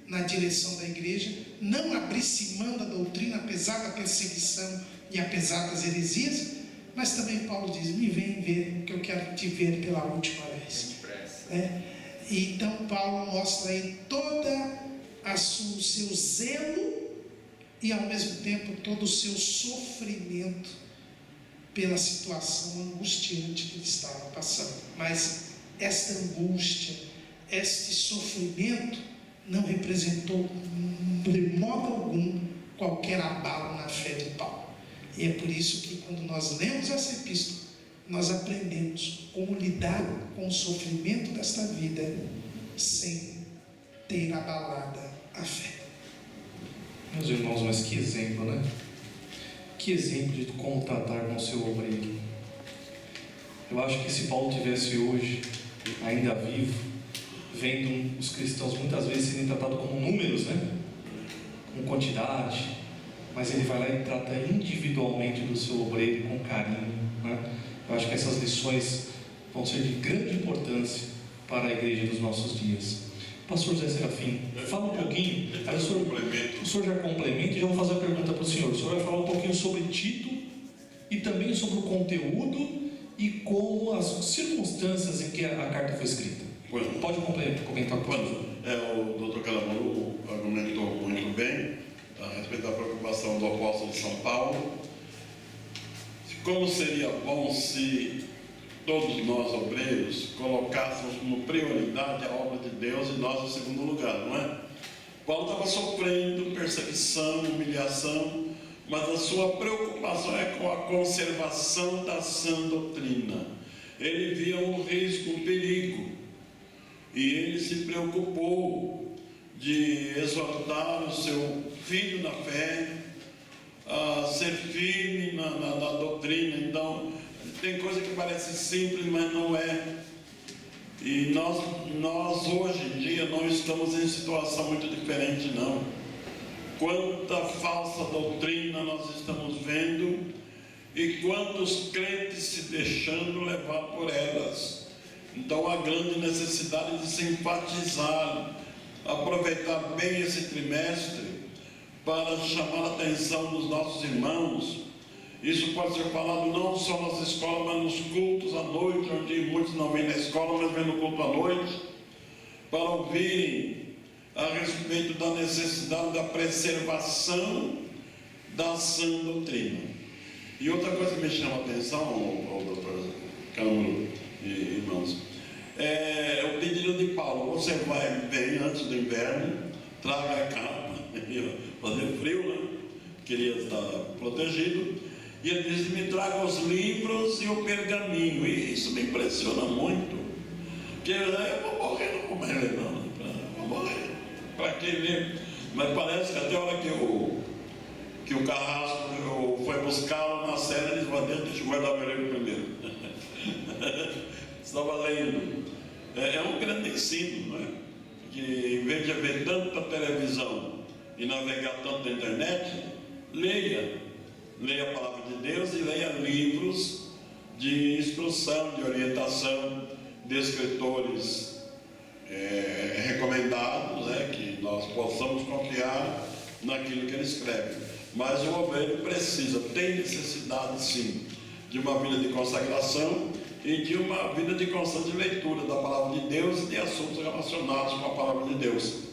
na direção da igreja, não abrisse mão da doutrina apesar da perseguição e apesar das heresias. Mas também Paulo diz, me vem ver, que eu quero te ver pela última vez. E então Paulo mostra aí toda o seu zelo e ao mesmo tempo todo o seu sofrimento pela situação angustiante que ele estava passando. Mas esta angústia, este sofrimento não representou de modo algum qualquer abalo na fé de Paulo. E é por isso que quando nós lemos essa epístola, nós aprendemos como lidar com o sofrimento desta vida sem ter abalada a fé. Meus irmãos, mas que exemplo, né? Que exemplo de como tratar com o seu obreiro. Eu acho que se Paulo tivesse hoje, ainda vivo, vendo os cristãos muitas vezes serem tratados como números, né? Com quantidade, mas ele vai lá e trata individualmente do seu obreiro com carinho, né? Eu acho que essas lições vão ser de grande importância para a igreja dos nossos dias. Pastor Zé Serafim, fala um pouquinho, aí o senhor já complementa e já vou fazer a pergunta para o senhor. O senhor vai falar um pouquinho sobre Tito e também sobre o conteúdo e como as circunstâncias em que a carta foi escrita. Pode comentar, por favor. O doutor Calamuru argumentou muito bem a respeito da preocupação do apóstolo de São Paulo. Como seria bom se todos nós, obreiros, colocássemos como prioridade a obra de Deus e nós em segundo lugar, não é? Paulo estava sofrendo perseguição, humilhação, mas a sua preocupação é com a conservação da sã doutrina. Ele via um risco, um perigo, e ele se preocupou de exortar o seu filho na fé, a ser firme na doutrina. Então, tem coisa que parece simples, mas não é. E nós hoje em dia não estamos em situação muito diferente, não. Quanta falsa doutrina nós estamos vendo e quantos crentes se deixando levar por elas. Então há grande necessidade de se enfatizar, aproveitar bem esse trimestre para chamar a atenção dos nossos irmãos. Isso pode ser falado não só nas escolas, mas nos cultos à noite, onde muitos não vêm na escola, mas vêm no culto à noite, para ouvirem a respeito da necessidade da preservação da sã doutrina. E outra coisa que me chama a atenção, ao doutor Câmara e irmãos, é o pedido de Paulo: você vem antes do inverno, traga a capa, fazer frio, né? Queria estar protegido. E ele diz: me traga os livros e o pergaminho. E isso me impressiona muito. Porque eu vou morrer, não vou mais ler, não. Vou morrer. Para que ler? Mas parece que até a hora que o Carrasco foi buscá-lo na cela, ele disse: deixa eu guardar meu livro primeiro. Estava lendo. É um grande ensino, não é? Que em vez de ver tanta televisão e navegar tanto na internet, leia a palavra de Deus e leia livros de instrução, de orientação, de escritores recomendados, que nós possamos confiar naquilo que ele escreve. Mas o obreiro tem necessidade sim de uma vida de consagração e de uma vida de constante leitura da palavra de Deus e de assuntos relacionados com a palavra de Deus.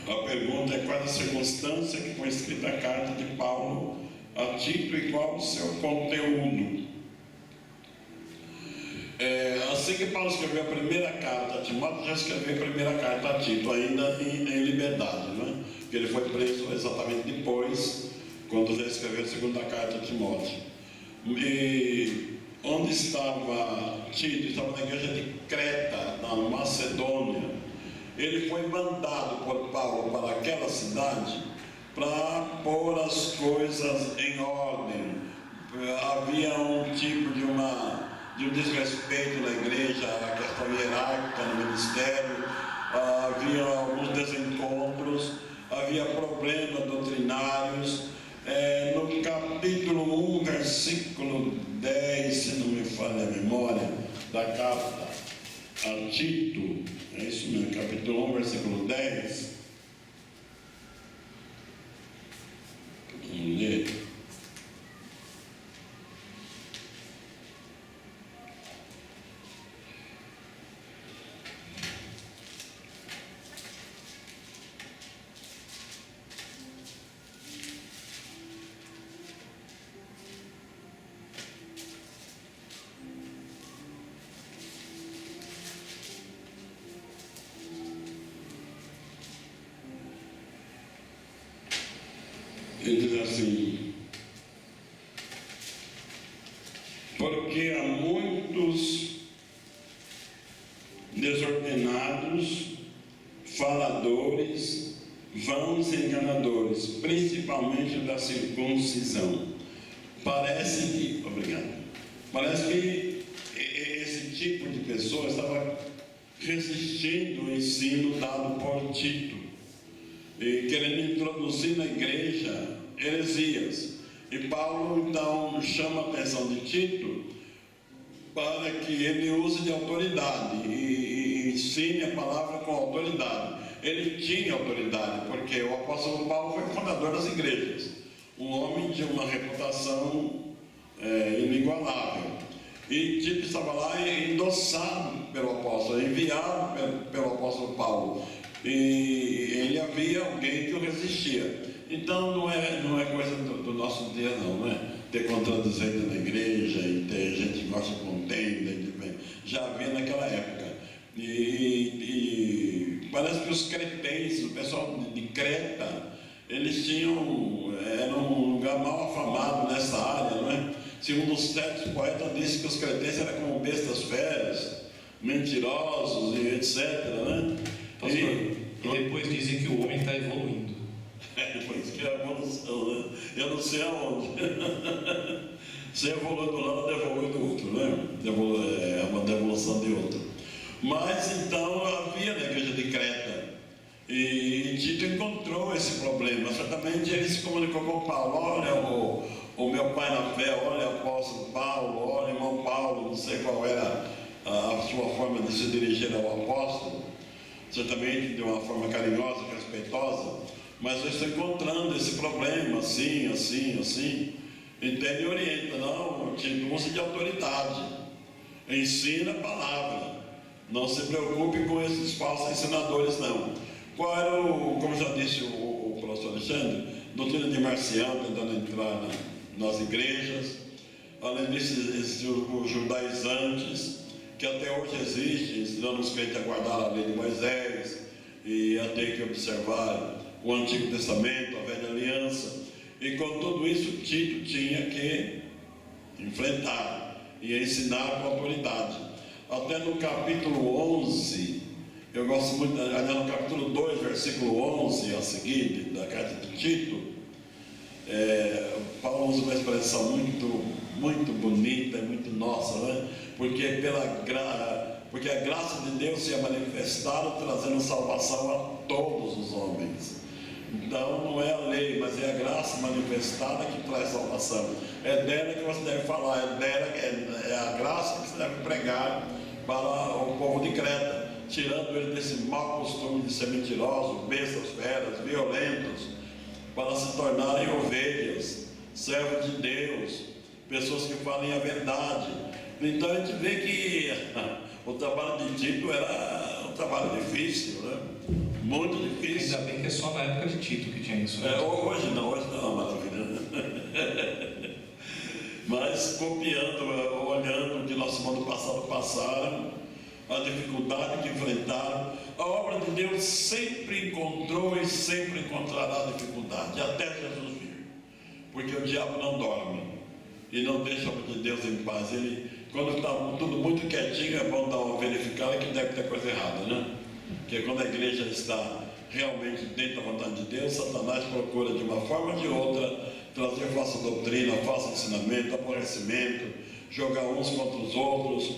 A pergunta é: qual a circunstância que foi escrita a carta de Paulo a Tito e qual o seu conteúdo? Assim que Paulo escreveu a primeira carta a Timóteo, já escreveu a primeira carta a Tito, ainda em liberdade, né? Porque ele foi preso exatamente depois, quando já escreveu a segunda carta a Timóteo. E onde estava Tito? Estava na igreja de Creta, na Macedônia. Ele foi mandado por Paulo para aquela cidade para pôr as coisas em ordem. Havia um tipo de um desrespeito na igreja, a questão hierárquica no ministério, havia alguns desencontros, havia problemas doutrinários. No capítulo 1, versículo 10, se não me falha a memória, da carta a Tito, é isso mesmo, capítulo 1, versículo 10. Vamos ler. Ele diz assim: porque há muitos desordenados, faladores, vãos e enganadores, principalmente da circuncisão. Parece que esse tipo de pessoa estava resistindo ao ensino dado por Tito e querendo introduzir na igreja heresias. E Paulo então chama a atenção de Tito para que ele use de autoridade e ensine a palavra com autoridade. Ele tinha autoridade, porque o apóstolo Paulo foi fundador das igrejas, um homem de uma reputação inigualável. E Tito estava lá endossado pelo apóstolo, enviado pelo apóstolo Paulo. E ele havia alguém que o resistia. Então não é coisa do nosso dia não é? Ter contradizente na igreja e ter gente que gosta de contenda, já havia naquela época. E parece que os cretenses, o pessoal de Creta, eles eram um lugar mal afamado nessa área, não é? Segundo os certos poetas, disse que os cretenses eram como bestas feras, mentirosos e etc. Né? Pastor, e depois dizem que o homem está evoluindo. Depois que é a evolução, né? Eu não sei aonde. Se evolui do lado, devolve do outro, né? É uma devolução de outro. Mas então havia na igreja de Creta. E Tito encontrou esse problema. Certamente ele se comunicou com Paulo. Olha, o meu pai na fé, olha, o apóstolo Paulo, olha, irmão Paulo, não sei qual era a sua forma de se dirigir ao apóstolo. Certamente de uma forma carinhosa, respeitosa. Mas eu estou encontrando esse problema, assim. Então ele orienta, não, Tito, use de autoridade. Ensina a palavra. Não se preocupe com esses falsos ensinadores, não. Qual era como já disse o professor Alexandre, doutrina de Marcião, tentando entrar nas igrejas. Além disso, existem os judaizantes, que até hoje existem, ensinando os crentes a guardar a lei de Moisés e a ter que observar o Antigo Testamento, a Velha Aliança. E com tudo isso, Tito tinha que enfrentar e ensinar com autoridade. Até no capítulo 11, eu gosto muito, no capítulo 2, versículo 11 a seguir, da carta de Tito, Paulo usa uma expressão muito bonita, muito nossa, né? Porque a graça de Deus se é manifestada trazendo salvação a todos os homens. Então não é a lei, mas é a graça manifestada que traz salvação. É dela que você deve falar, é a graça que você deve pregar para o povo de Creta, tirando ele desse mau costume de ser mentiroso, bestas, feras, violentos, para se tornarem ovelhas, servos de Deus, pessoas que falem a verdade. Então a gente vê que o trabalho de Tito era um trabalho difícil, né? Muito difícil. Ainda bem que é só na época de Tito que tinha isso. Né? Hoje não, maravilha. Mas copiando, olhando o que nosso mundo passado passaram, a dificuldade que enfrentaram, a obra de Deus sempre encontrou e sempre encontrará dificuldade, até Jesus vir. Porque o diabo não dorme e não deixa a obra de Deus em paz. Ele, quando está tudo muito quietinho, é bom dar uma verificada que deve ter coisa errada, né? Porque quando a igreja está realmente dentro da vontade de Deus, Satanás procura de uma forma ou de outra trazer falsa doutrina, falso ensinamento, aborrecimento, jogar uns contra os outros.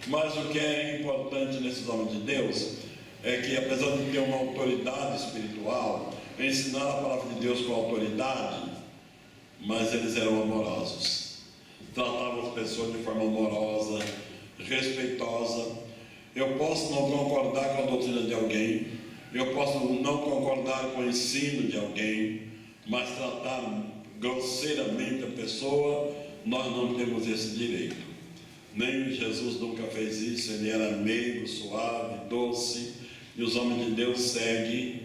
Mas o que é importante nesses homens de Deus é que, apesar de ter uma autoridade espiritual, ensinar a palavra de Deus com autoridade, mas eles eram amorosos, tratavam as pessoas de forma amorosa, respeitosa. Eu posso não concordar com a doutrina de alguém, eu posso não concordar com o ensino de alguém, mas tratar grosseiramente a pessoa, nós não temos esse direito. Nem Jesus nunca fez isso, ele era meigo, suave, doce, e os homens de Deus seguem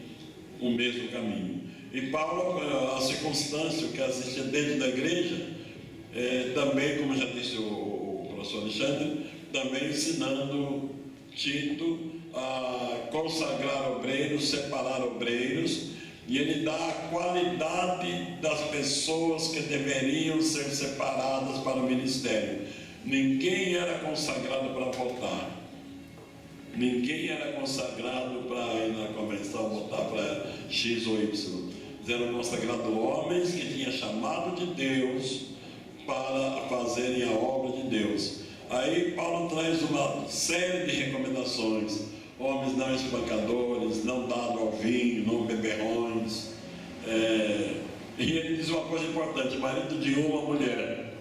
o mesmo caminho. E Paulo, a circunstância que existia dentro da igreja, também, como já disse o professor Alexandre, também ensinando Tito a consagrar obreiros, separar obreiros, e ele dá a qualidade das pessoas que deveriam ser separadas para o ministério. Ninguém era consagrado para votar. Ninguém era consagrado para ir na convenção votar para X ou Y. Eram consagrados homens que tinham chamado de Deus para fazerem a obra de Deus. Aí Paulo traz uma série de recomendações. Homens não espancadores, não dados ao vinho, não beberrões. E ele diz uma coisa importante: marido de uma mulher.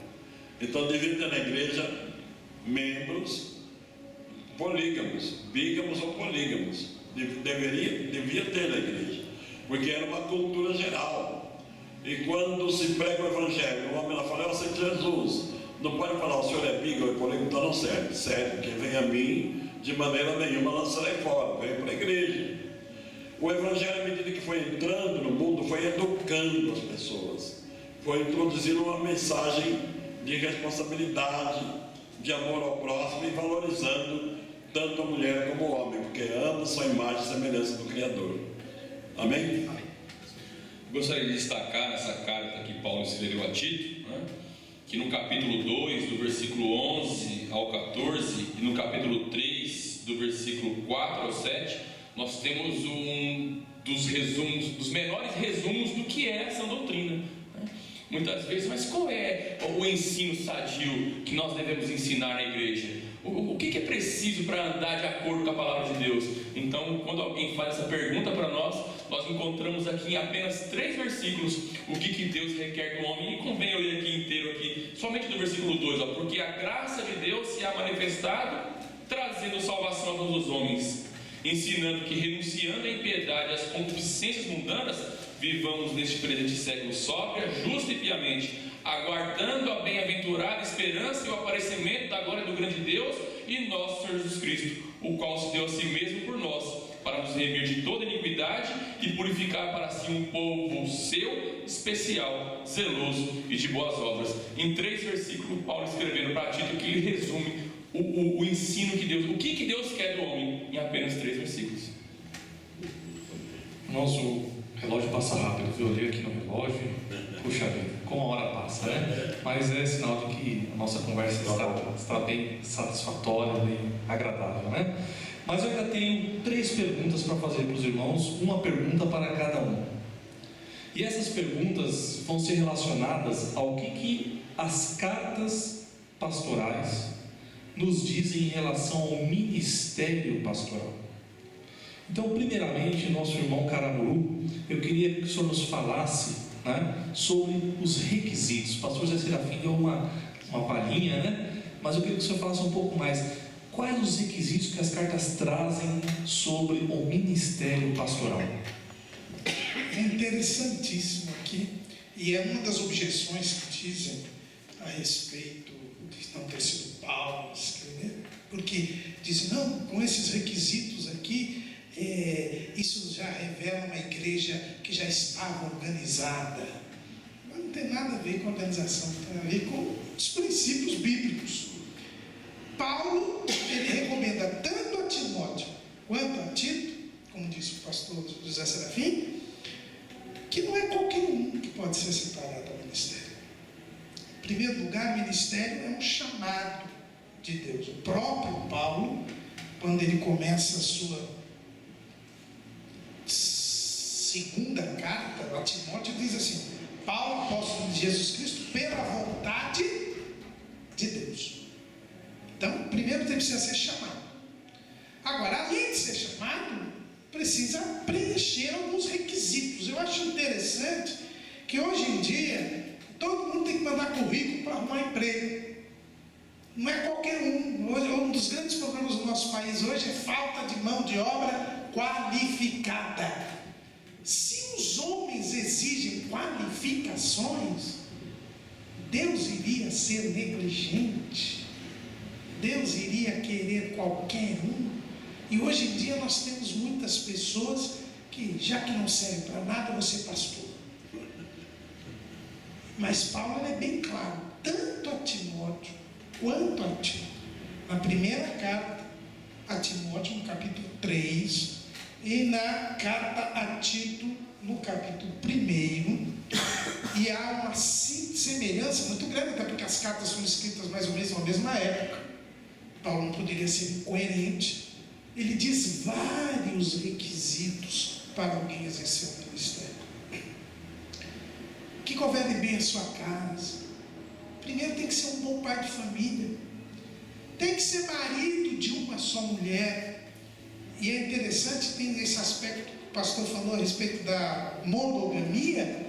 Então devia ter na igreja membros polígamos, bígamos ou polígamos. Devia ter na igreja, porque era uma cultura geral. E quando se prega o evangelho, o homem lá fala: eu aceito Jesus. Não pode falar: o senhor é bígamo ou polígamo, então não serve. Serve, quem vem a mim, de maneira nenhuma lançarei fora, vem para a igreja. O evangelho, à medida que foi entrando no mundo, foi educando as pessoas, foi introduzindo uma mensagem de responsabilidade, de amor ao próximo e valorizando tanto a mulher como o homem, porque ambos são imagem e semelhança do Criador. Amém? Amém. Gostaria de destacar nessa carta que Paulo escreveu a Tito, que no capítulo 2, do versículo 11 ao 14, e no capítulo 3, do versículo 4 ao 7, nós temos um dos menores resumos do que é essa doutrina. Muitas vezes, mas qual é o ensino sadio que nós devemos ensinar na igreja? O que é preciso para andar de acordo com a palavra de Deus? Então, quando alguém faz essa pergunta para nós encontramos aqui em apenas 3 versículos o que Deus requer do homem. E convém eu ler aqui inteiro, somente do versículo 2, porque a graça de Deus se há manifestado, trazendo salvação a todos os homens, ensinando que, renunciando à impiedade e às concupiscências mundanas, vivamos neste presente século sóbria, justa e piamente, aguardando a bem-aventurada esperança e o aparecimento da glória do grande Deus e nosso Senhor Jesus Cristo, o qual se deu a si mesmo por nós, para nos remir de toda iniquidade e purificar para si um povo seu, especial, zeloso e de boas obras. Em 3 versículos, Paulo escrevendo para Tito, que ele resume o ensino que Deus, o que Deus quer do homem, em apenas 3 versículos. Nosso relógio passa rápido, eu olhei aqui no relógio, puxa vida, como a hora passa, né? Mas é sinal de que a nossa conversa está bem satisfatória, bem agradável, né? Mas eu ainda tenho 3 perguntas para fazer para os irmãos, uma pergunta para cada um. E essas perguntas vão ser relacionadas ao que as cartas pastorais nos dizem em relação ao ministério pastoral. Então, primeiramente, nosso irmão Caramuru, eu queria que o senhor nos falasse, sobre os requisitos. O pastor Zé Serafim deu uma palhinha, mas eu queria que o senhor falasse um pouco mais. Quais os requisitos que as cartas trazem sobre o ministério pastoral? É interessantíssimo aqui, e é uma das objeções que dizem a respeito de não ter sido Paulo escrever, porque dizem: não, com esses requisitos aqui, isso já revela uma igreja que já estava organizada. Mas não tem nada a ver com a organização, tem a ver com os princípios bíblicos. Paulo, ele recomenda tanto a Timóteo quanto a Tito, como disse o pastor José Serafim, que não é qualquer um que pode ser separado ao ministério. Em primeiro lugar, o ministério é um chamado de Deus. O próprio Paulo, quando ele começa a sua segunda carta a Timóteo, diz assim: Paulo, apóstolo de Jesus Cristo, pela vontade de Deus. Então, primeiro precisa ser chamado. Agora, além de ser chamado, precisa preencher alguns requisitos. Eu acho interessante que hoje em dia todo mundo tem que mandar currículo para arrumar emprego. Não é qualquer um. Hoje, um dos grandes problemas do nosso país hoje é falta de mão de obra qualificada. Se os homens exigem qualificações, Deus iria ser negligente. Deus iria querer qualquer um. E hoje em dia nós temos muitas pessoas que, já que não servem para nada, você é pastor. Mas Paulo é bem claro, tanto a Timóteo quanto a Tito. Na primeira carta a Timóteo, no capítulo 3, e na carta a Tito, no capítulo 1, e há uma semelhança muito grande, até porque as cartas foram escritas mais ou menos na mesma época. Paulo não poderia ser incoerente. Ele diz vários requisitos para alguém exercer o ministério. Que governe bem a sua casa. Primeiro, tem que ser um bom pai de família. Tem que ser marido de uma só mulher. E é interessante, tem esse aspecto que o pastor falou a respeito da monogamia,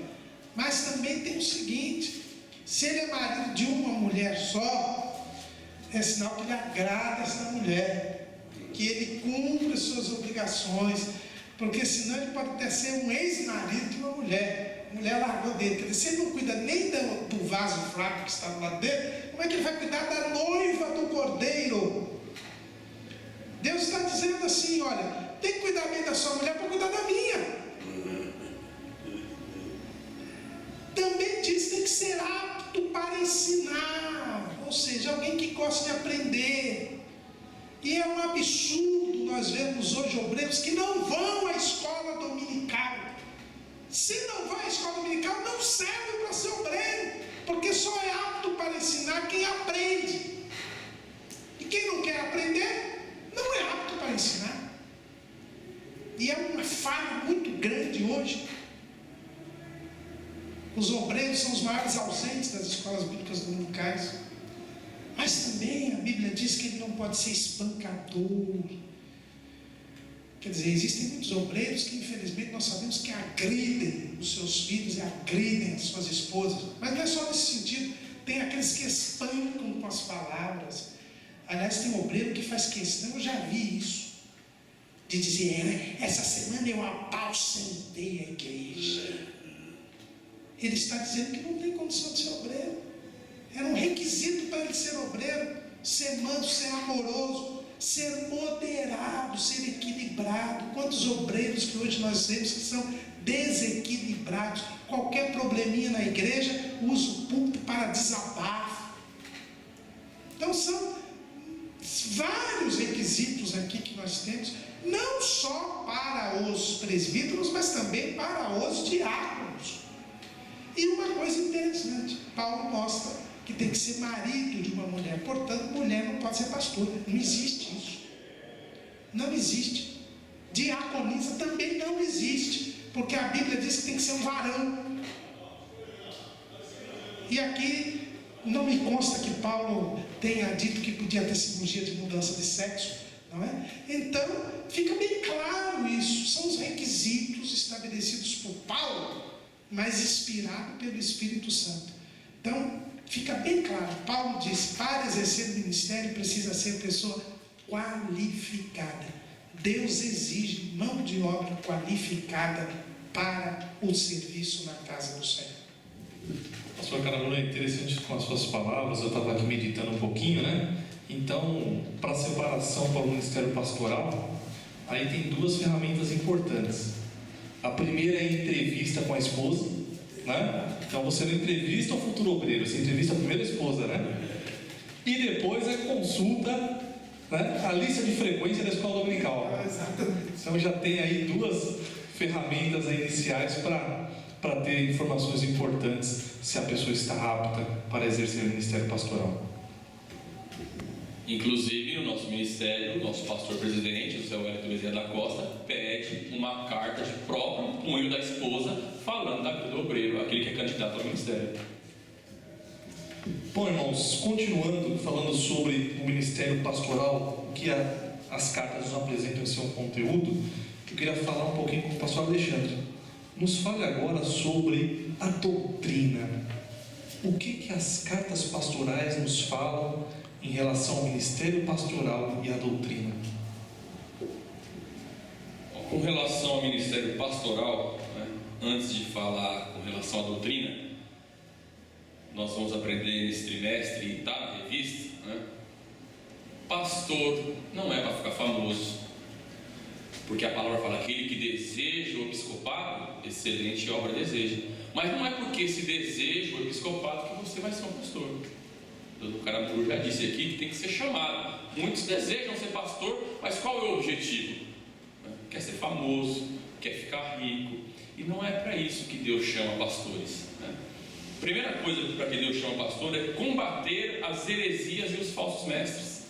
mas também tem o seguinte: se ele é marido de uma mulher só, é sinal que ele agrada essa mulher, que ele cumpre as suas obrigações, porque senão ele pode até ser um ex-marido de uma mulher. A mulher largou dele. Quer dizer, se ele não cuida nem do vaso fraco que está do lado dele, como é que ele vai cuidar da noiva do cordeiro? Deus está dizendo assim: olha, tem que cuidar bem da sua mulher para cuidar da minha. Também diz que tem que ser apto para ensinar, ou seja, alguém que gosta de aprender. E é um absurdo nós vemos hoje obreiros que não vão à escola dominical. Se não vai à escola dominical, não serve para ser obreiro, porque só é apto para ensinar quem aprende. E quem não quer aprender, não é apto para ensinar. E é uma falha muito grande hoje. Os obreiros são os maiores ausentes das escolas bíblicas dominicais. Mas também a Bíblia diz que ele não pode ser espancador. Quer dizer, existem muitos obreiros que infelizmente nós sabemos que agridem os seus filhos e agridem as suas esposas. Mas não é só nesse sentido. Tem aqueles que espancam com as palavras. Aliás, tem obreiro que faz questão, eu já vi isso, de dizer: essa semana eu apacentei a igreja. Ele está dizendo que não tem condição de ser obreiro. Era um requisito para ele ser obreiro: ser manso, ser amoroso, ser moderado, ser equilibrado. Quantos obreiros que hoje nós vemos que são desequilibrados? Qualquer probleminha na igreja, usa o púlpito para desabafo. Então são vários requisitos aqui que nós temos, não só para os presbíteros, mas também para os diáconos. E uma coisa interessante, Paulo mostra que tem que ser marido de uma mulher. Portanto, mulher não pode ser pastor. Não existe isso. Não existe. Diaconisa também não existe, porque a Bíblia diz que tem que ser um varão. E aqui não me consta que Paulo tenha dito que podia ter cirurgia de mudança de sexo, não é? Então, fica bem claro isso. São os requisitos estabelecidos por Paulo, mas inspirado pelo Espírito Santo. Então, fica bem claro. Paulo diz: para exercer o ministério precisa ser pessoa qualificada. Deus exige mão de obra qualificada para o serviço na casa do Senhor. Pastor Caramuru, é interessante com as suas palavras. Eu estava aqui meditando um pouquinho, né? Então, para a separação para o ministério pastoral, aí tem duas ferramentas importantes. A primeira é a entrevista com a esposa, né? Então você não entrevista o futuro obreiro, você entrevista a primeira esposa, né? E depois é consulta, né? A lista de frequência da escola dominical. Exatamente. Então já tem aí duas ferramentas iniciais para ter informações importantes se a pessoa está apta para exercer o ministério pastoral. Inclusive, no nosso ministério, o nosso pastor-presidente, o seu Hélio Bezerra da Costa, pede uma carta de próprio punho da esposa falando da vida do obreiro, aquele que é candidato ao ministério. Bom, irmãos, continuando falando sobre o ministério pastoral, o que as cartas nos apresentam em seu conteúdo, eu queria falar um pouquinho com o pastor Alexandre. Nos fale agora sobre a doutrina. O que as cartas pastorais nos falam em relação ao ministério pastoral e à doutrina? Com relação ao ministério pastoral, né, antes de falar com relação à doutrina, nós vamos aprender nesse trimestre, e está na revista, né? Pastor não é para ficar famoso, porque a palavra fala: aquele que deseja o episcopado, excelente obra deseja. Mas não é porque se deseja o episcopado que você vai ser um pastor. O Caramuru já disse aqui que tem que ser chamado. Muitos desejam ser pastor, mas qual é o objetivo? Quer ser famoso, quer ficar rico. E não é para isso que Deus chama pastores, né? Primeira coisa para que Deus chama pastor é combater as heresias e os falsos mestres.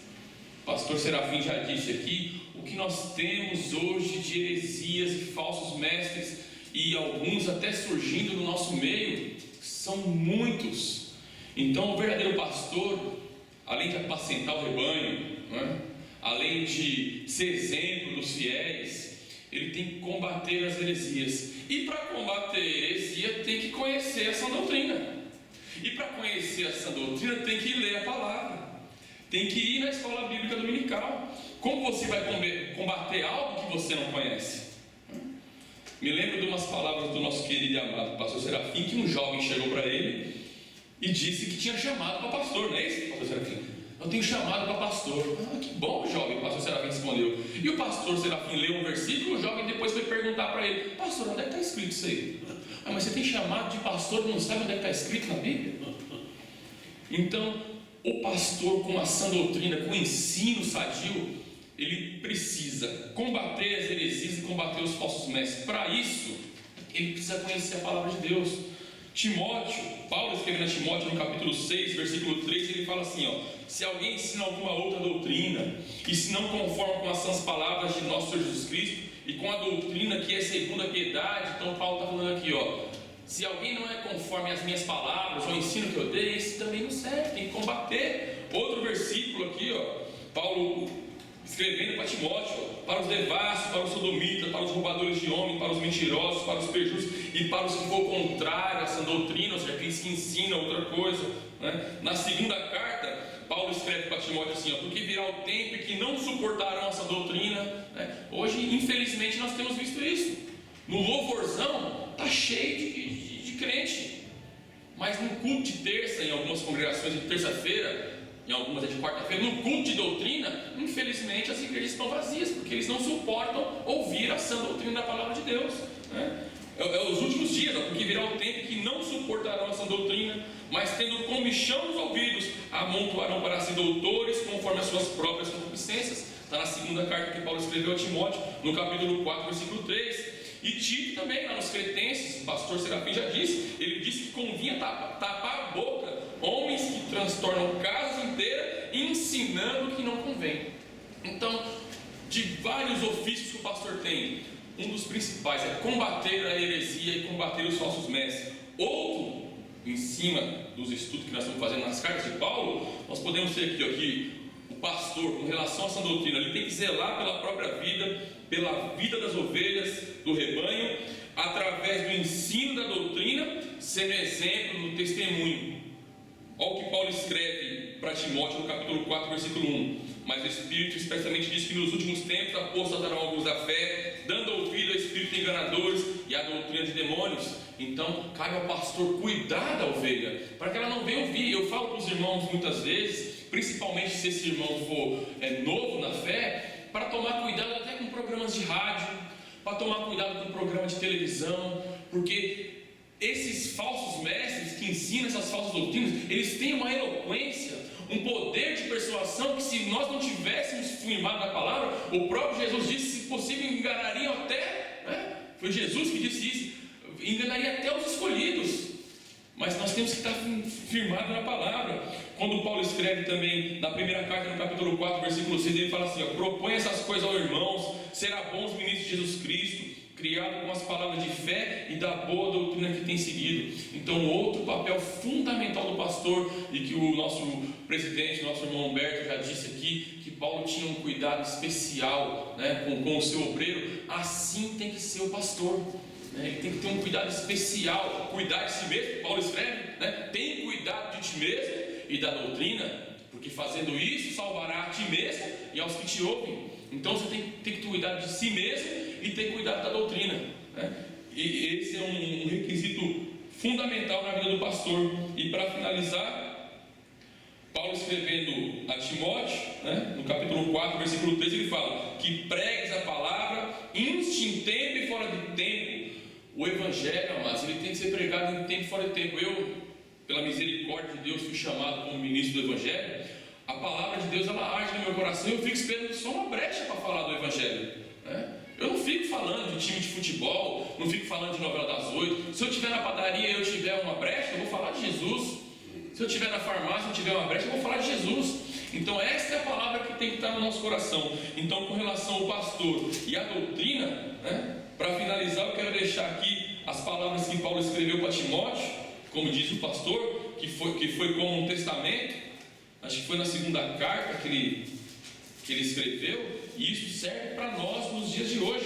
O pastor Serafim já disse aqui o que nós temos hoje de heresias e falsos mestres, e alguns até surgindo no nosso meio, são muitos. Então o verdadeiro pastor, além de apacentar o rebanho, né, além de ser exemplo dos fiéis, ele tem que combater as heresias. E para combater a heresia tem que conhecer essa doutrina. E para conhecer essa doutrina tem que ler a palavra. tem que ir na escola bíblica dominical. Como você vai combater algo que você não conhece? Me lembro de umas palavras do nosso querido e amado pastor Serafim, que um jovem chegou para ele e disse que tinha chamado para pastor, não é isso, pastor Serafim? Eu tenho chamado para pastor. Ah, que bom, jovem, o pastor Serafim respondeu. E o pastor Serafim leu um versículo, o jovem depois foi perguntar para ele: pastor, onde é que está escrito isso aí? Ah, mas você tem chamado de pastor e não sabe onde é que está escrito na Bíblia? Então, o pastor com a sã doutrina, com o ensino sadio, ele precisa combater as heresias e combater os falsos mestres. Para isso, ele precisa conhecer a palavra de Deus. Timóteo, Paulo escrevendo a Timóteo no capítulo 6, versículo 3, ele fala assim, se alguém ensina alguma outra doutrina, e se não conforma com as sãs palavras de nosso Senhor Jesus Cristo, e com a doutrina que é segundo a piedade, então Paulo está falando aqui, se alguém não é conforme as minhas palavras, ou o ensino que eu dei, isso também não serve, tem que combater. Outro versículo aqui, Paulo escrevendo para Timóteo, para os devassos, para os sodomitas, para os roubadores de homens, para os mentirosos, para os perjuros e para os que for contrário a essa doutrina, ou seja, aqueles que ensinam outra coisa, né? Na segunda carta, Paulo escreve para Timóteo assim, porque virá o tempo em que não suportarão essa doutrina, né? Hoje, infelizmente, nós temos visto isso. No louvorzão, está cheio de crente, mas no culto de terça, em algumas congregações de terça-feira, em algumas é de quarta-feira, no culto de doutrina, infelizmente as igrejas estão vazias, porque eles não suportam ouvir a sã doutrina da palavra de Deus, né? É os últimos dias, porque virá o tempo que não suportarão essa doutrina, mas tendo comichão nos ouvidos, amontoarão para si doutores conforme as suas próprias concupiscências. Está na segunda carta que Paulo escreveu a Timóteo, no capítulo 4, versículo 3. E Tito também, lá nos Cretenses, o pastor Serafim já disse, ele disse que convinha tapar a boca homens que transtornam casas inteiras, ensinando o que não convém. Então, de vários ofícios que o pastor tem, um dos principais é combater a heresia e combater os falsos mestres. Outro, em cima dos estudos que nós estamos fazendo nas cartas de Paulo, nós podemos ter aqui o pastor, com relação a essa doutrina, ele tem que zelar pela própria vida, pela vida das ovelhas do rebanho, através do ensino da doutrina, sendo exemplo no testemunho. Olha o que Paulo escreve para Timóteo no capítulo 4, versículo 1. Mas o Espírito expressamente diz que nos últimos tempos apostatarão alguns da fé, dando ouvido a espíritos enganadores e à doutrina de demônios. Então, cabe ao pastor cuidar da ovelha, para que ela não venha ouvir. Eu falo para os irmãos muitas vezes, principalmente se esse irmão for novo na fé, para tomar cuidado até com programas de rádio, para tomar cuidado com programa de televisão, porque esses falsos mestres que ensinam essas falsas doutrinas, eles têm uma eloquência, um poder de persuasão que, se nós não tivéssemos firmado na palavra, o próprio Jesus disse, se possível, enganariam até, né? Foi Jesus que disse isso, enganaria até os escolhidos. Mas nós temos que estar firmados na palavra. Quando Paulo escreve também na primeira carta, no capítulo 4, versículo 6, ele fala assim, propõe essas coisas aos irmãos, será bons ministros de Jesus Cristo, criado com as palavras de fé e da boa doutrina que tem seguido. Então, outro papel fundamental do pastor, e que o nosso presidente, nosso irmão Humberto já disse aqui, que Paulo tinha um cuidado especial, né, com o seu obreiro. Assim tem que ser o pastor, né? Ele tem que ter um cuidado especial, cuidar de si mesmo. Paulo escreve, né? Tem cuidado de ti mesmo e da doutrina, porque fazendo isso salvará a ti mesmo e aos que te ouvem. Então você tem que cuidar de si mesmo e ter cuidado da doutrina, né? E esse é um requisito fundamental na vida do pastor. E para finalizar, Paulo escrevendo a Timóteo, né, no capítulo 4, versículo 3, ele fala que pregues a palavra, inste em tempo e fora de tempo. O evangelho, amados, ele tem que ser pregado em tempo e fora de tempo. Eu, pela misericórdia de Deus, fui chamado como ministro do evangelho. A palavra de Deus, ela arde no meu coração, e eu fico esperando só uma brecha para falar do evangelho, né? Eu não fico falando de time de futebol, não fico falando de novela das 8. Se eu estiver na padaria e eu tiver uma brecha, eu vou falar de Jesus. Se eu estiver na farmácia e tiver uma brecha, eu vou falar de Jesus. Então essa é a palavra que tem que estar no nosso coração. Então, com relação ao pastor e à doutrina, né, para finalizar, eu quero deixar aqui as palavras que Paulo escreveu para Timóteo, como diz o pastor, que foi como um testamento. Acho que foi na segunda carta que ele escreveu, e isso serve para nós nos dias de hoje,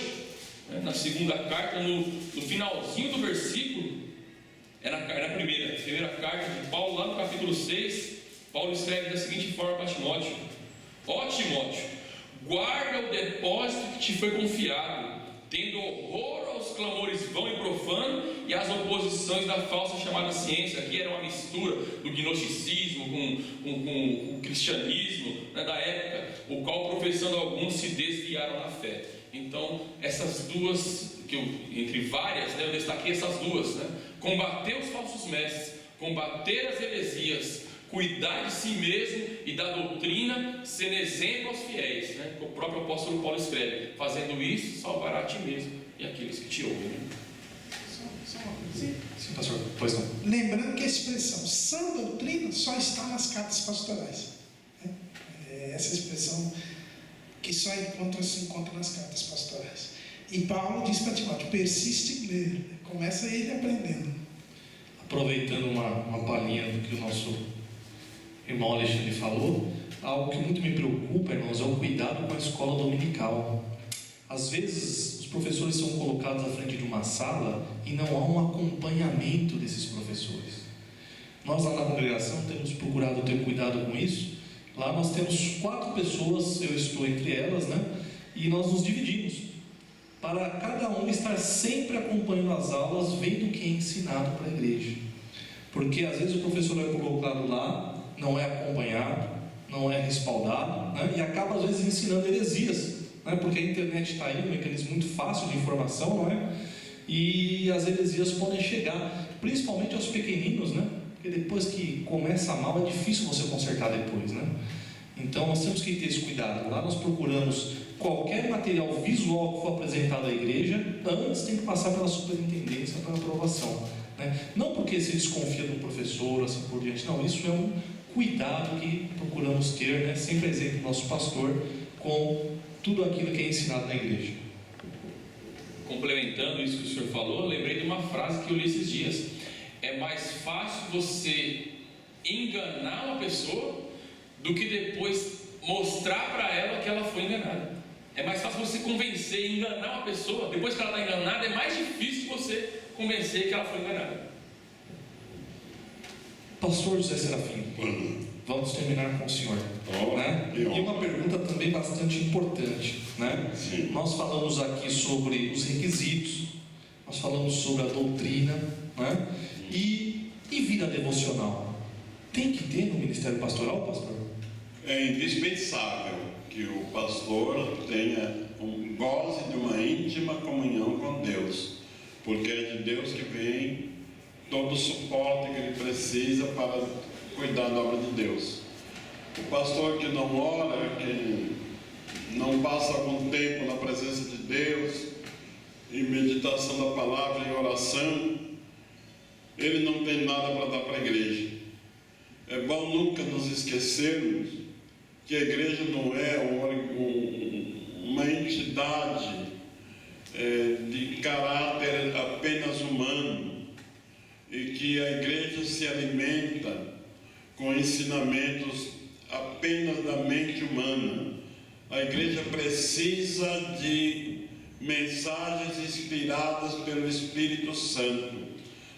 né? Na segunda carta, no finalzinho do versículo, é na primeira carta de Paulo, lá no capítulo 6, Paulo escreve da seguinte forma para Timóteo: ó Timóteo, guarda o depósito que te foi confiado, tendo horror aos clamores vão e profano e às oposições da falsa chamada ciência. Aqui era uma mistura do gnosticismo com o cristianismo, né, da época, o qual professando alguns se desviaram da fé. Então essas duas, entre várias, né, eu destaquei essas duas, né? Combater os falsos mestres, combater as heresias, cuidar de si mesmo e da doutrina, sendo exemplo aos fiéis, né? O próprio apóstolo Paulo escreve: fazendo isso, salvará a ti mesmo e aqueles que te ouvem, né? Só uma coisinha. Sim, pastor. Pois não. Lembrando que a expressão sã doutrina só está nas cartas pastorais, né? Essa expressão que só se encontra nas cartas pastorais. E Paulo diz para Timóteo: persiste em ler. Começa ele aprendendo. Aproveitando uma palhinha do que o nosso irmão Alexandre falou, algo que muito me preocupa, irmãos, é o cuidado com a escola dominical. Às vezes os professores são colocados à frente de uma sala e não há um acompanhamento desses professores. Nós lá na congregação temos procurado ter cuidado com isso. Lá nós temos 4 pessoas, eu estou entre elas, né? E nós nos dividimos para cada um estar sempre acompanhando as aulas, vendo o que é ensinado para a igreja. Porque às vezes o professor é colocado lá, não é acompanhado, não é respaldado, né? E acaba às vezes ensinando heresias, né? Porque a internet está aí, um mecanismo muito fácil de informação, não é? E as heresias podem chegar, principalmente aos pequeninos, né? Porque depois que começa mal é difícil você consertar depois, né? Então nós temos que ter esse cuidado. Lá nós procuramos qualquer material visual que for apresentado à igreja, antes tem que passar pela superintendência para aprovação, né? Não porque se desconfia do professor, assim por diante, não, isso é um cuidado que procuramos ter, né? Sempre exemplo do nosso pastor com tudo aquilo que é ensinado na igreja. Complementando isso que o senhor falou, eu lembrei de uma frase que eu li esses dias: é mais fácil você enganar uma pessoa do que depois mostrar para ela que ela foi enganada. É mais fácil você convencer e enganar uma pessoa, depois que ela está enganada, é mais difícil você convencer que ela foi enganada. Pastor José Serafim, vamos terminar com o senhor, né? E uma pergunta também bastante importante, né? Sim. Nós falamos aqui sobre os requisitos, nós falamos sobre a doutrina, né? E vida devocional. Tem que ter no ministério pastoral, pastor? É indispensável que o pastor goze de uma íntima comunhão com Deus, porque é de Deus que vem todo o suporte que ele precisa para cuidar da obra de Deus. O pastor que não ora, que não passa algum tempo na presença de Deus, em meditação da palavra, em oração, ele não tem nada para dar para a igreja. É bom nunca nos esquecermos que a igreja não é uma entidade de caráter apenas humano, e que a igreja se alimenta com ensinamentos apenas da mente humana. A igreja precisa de mensagens inspiradas pelo Espírito Santo.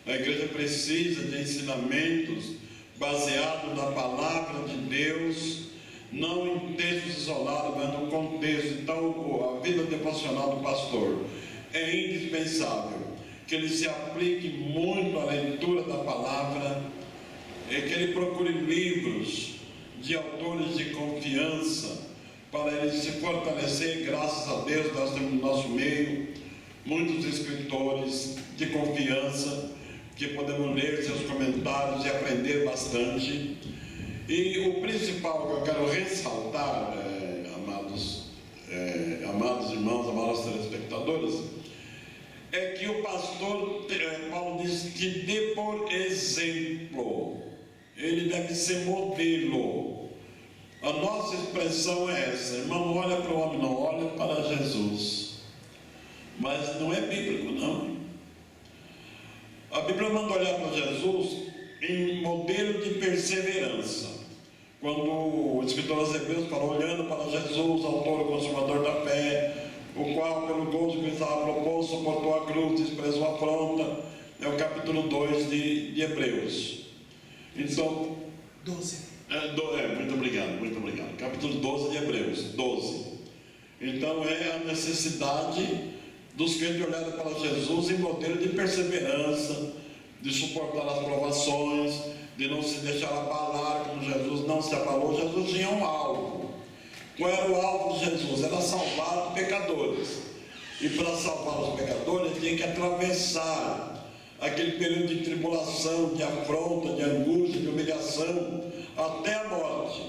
A igreja precisa de ensinamentos baseados na palavra de Deus, não em textos isolados, mas no contexto. Então, a vida devocional do pastor é indispensável que ele se aplique muito à leitura da palavra, que ele procure livros de autores de confiança para ele se fortalecer. Graças a Deus nós temos no nosso meio muitos escritores de confiança que podemos ler seus comentários e aprender bastante. E o principal que eu quero ressaltar, amados irmãos, amados telespectadores, é que o pastor Paulo diz que dê por exemplo, ele deve ser modelo. A nossa expressão é essa: irmão, olha para o homem, não olha para Jesus. Mas não é bíblico, não. A Bíblia manda olhar para Jesus em modelo de perseverança. Quando o escritor aos Hebreus fala, olhando para Jesus, autor e consumador da fé, o qual, pelo gozo que estava proposto, suportou a cruz, desprezou a afronta. É o capítulo 2 de Hebreus. Então, 12. Muito obrigado, muito obrigado. Capítulo 12 de Hebreus, 12. Então é a necessidade dos crentes olharem para Jesus em modelo de perseverança, de suportar as provações, de não se deixar abalar, como Jesus não se abalou. Jesus tinha um alvo. Qual era o alvo de Jesus? Era salvar os pecadores. E para salvar os pecadores, ele tinha que atravessar aquele período de tribulação, de afronta, de angústia, de humilhação, até a morte.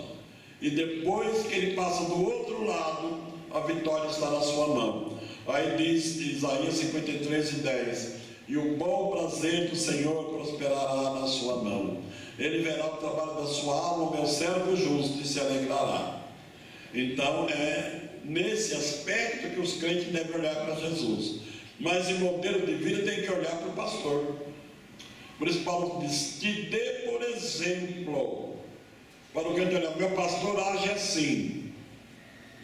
E depois que ele passa do outro lado, a vitória está na sua mão. Aí diz Isaías 53:10: e o bom prazer do Senhor prosperará na sua mão. Ele verá o trabalho da sua alma, o meu servo justo, e se alegrará. Então é nesse aspecto que os crentes devem olhar para Jesus. Mas em modelo de vida tem que olhar para o pastor. Por isso Paulo diz: te dê por exemplo. Para o crente olhar, meu pastor age assim,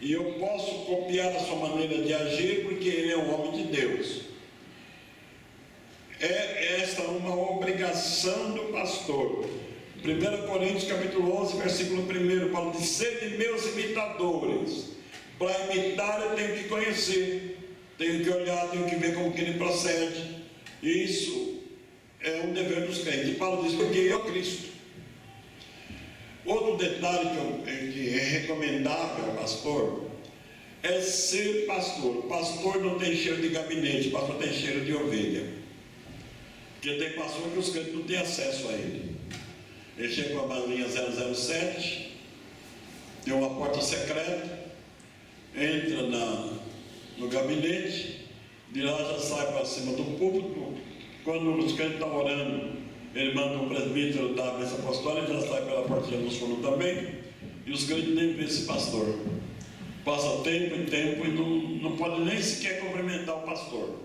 e eu posso copiar a sua maneira de agir, porque ele é um homem de Deus. É esta uma obrigação do pastor. 1 Coríntios capítulo 11, versículo 1, Paulo diz: sede meus imitadores. Para imitar eu tenho que conhecer, tenho que olhar, tenho que ver como que ele procede. Isso é um dever dos crentes. E Paulo diz: porque eu Cristo. Outro detalhe que é recomendável ao pastor é ser pastor. O pastor não tem cheiro de gabinete, o pastor tem cheiro de ovelha. Porque tem pastor que os crentes não têm acesso a ele. Ele chega com a balinha 007, tem uma porta secreta, entra no gabinete, de lá já sai para cima do púlpito. Quando os crentes estão orando, ele manda um presbítero da mesa apostólica, já sai pela portinha do sono também, e os crentes nem vê esse pastor. Passa tempo e tempo e não pode nem sequer cumprimentar o pastor.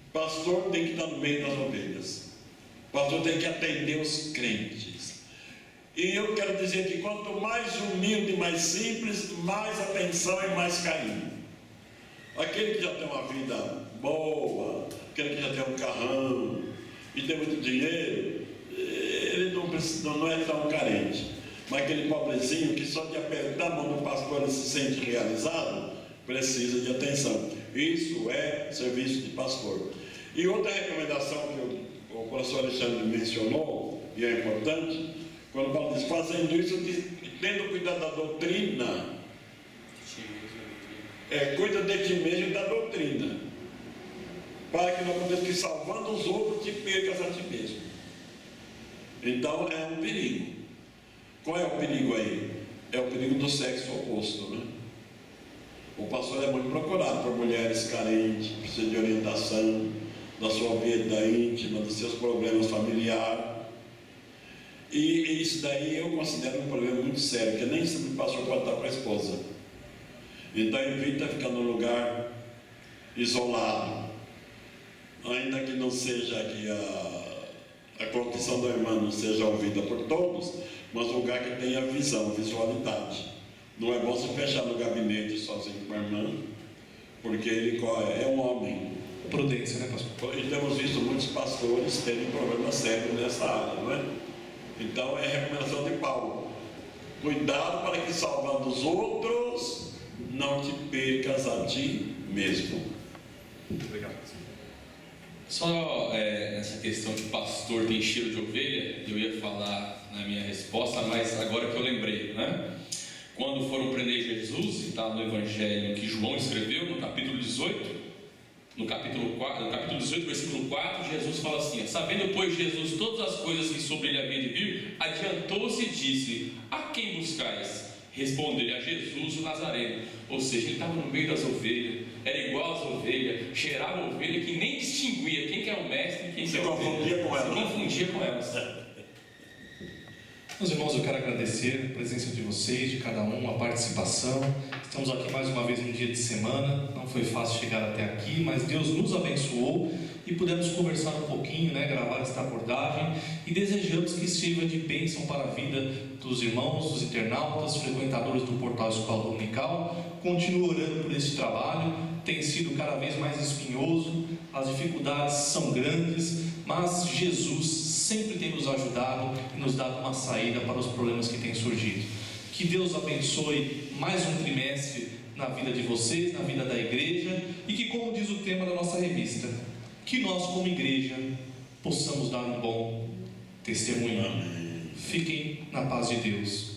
O pastor tem que estar no meio das ovelhas. O pastor tem que atender os crentes. E eu quero dizer que quanto mais humilde e mais simples, mais atenção e mais carinho. Aquele que já tem uma vida boa, aquele que já tem um carrão e tem muito dinheiro, ele não é tão carente. Mas aquele pobrezinho que só de apertar a mão do pastor ele se sente realizado, precisa de atenção. Isso é serviço de pastor. E outra recomendação que o professor Alexandre mencionou, e é importante, quando Paulo diz: fazendo isso, tendo cuidado da doutrina, cuida de ti mesmo e da doutrina, para que não aconteça que salvando os outros te percas a ti mesmo. Então é um perigo. Qual é o perigo aí? É o perigo do sexo oposto, né? O pastor é muito procurado por mulheres carentes, precisa de orientação da sua vida íntima, dos seus problemas familiares. E isso daí eu considero um problema muito sério, porque nem sempre o pastor pode estar com a esposa. Então evita ficar num lugar isolado, ainda que não seja que a confissão da irmã não seja ouvida por todos, mas um lugar que tenha visão, visualidade. Não é bom se fechar no gabinete sozinho com a irmã, porque ele é um homem. Prudência, né, pastor? E temos visto muitos pastores terem problemas sérios nessa área, não é? Então é a recomendação de Paulo: cuidado para que salvando os outros, não te percas a ti mesmo. Muito obrigado. Só essa questão de pastor tem cheiro de ovelha, eu ia falar na minha resposta, mas agora que eu lembrei, né? Quando foram prender Jesus, está no Evangelho que João escreveu, no capítulo 18, no capítulo 18, versículo 4, Jesus fala assim: sabendo, pois, Jesus todas as coisas que sobre ele havia de vir, adiantou-se e disse: a quem buscais? Respondeu-lhe: a Jesus o Nazareno. Ou seja, ele estava no meio das ovelhas, era igual às ovelhas, cheirava a ovelha que nem distinguia quem que é o mestre e quem que é a ovelha. Se confundia com elas. Meus irmãos, eu quero agradecer a presença de vocês, de cada um, a participação. Estamos aqui mais uma vez no dia de semana. Não foi fácil chegar até aqui, mas Deus nos abençoou e pudemos conversar um pouquinho, gravar esta abordagem, e desejamos que sirva de bênção para a vida dos irmãos, dos internautas, frequentadores do portal Escola Dominical. Continuo orando por esse trabalho, tem sido cada vez mais espinhoso, as dificuldades são grandes, mas Jesus sempre tem nos ajudado e nos dado uma saída para os problemas que têm surgido. Que Deus abençoe mais um trimestre na vida de vocês, na vida da igreja, e que, como diz o tema da nossa revista, que nós como igreja possamos dar um bom testemunho. Amém. Fiquem na paz de Deus.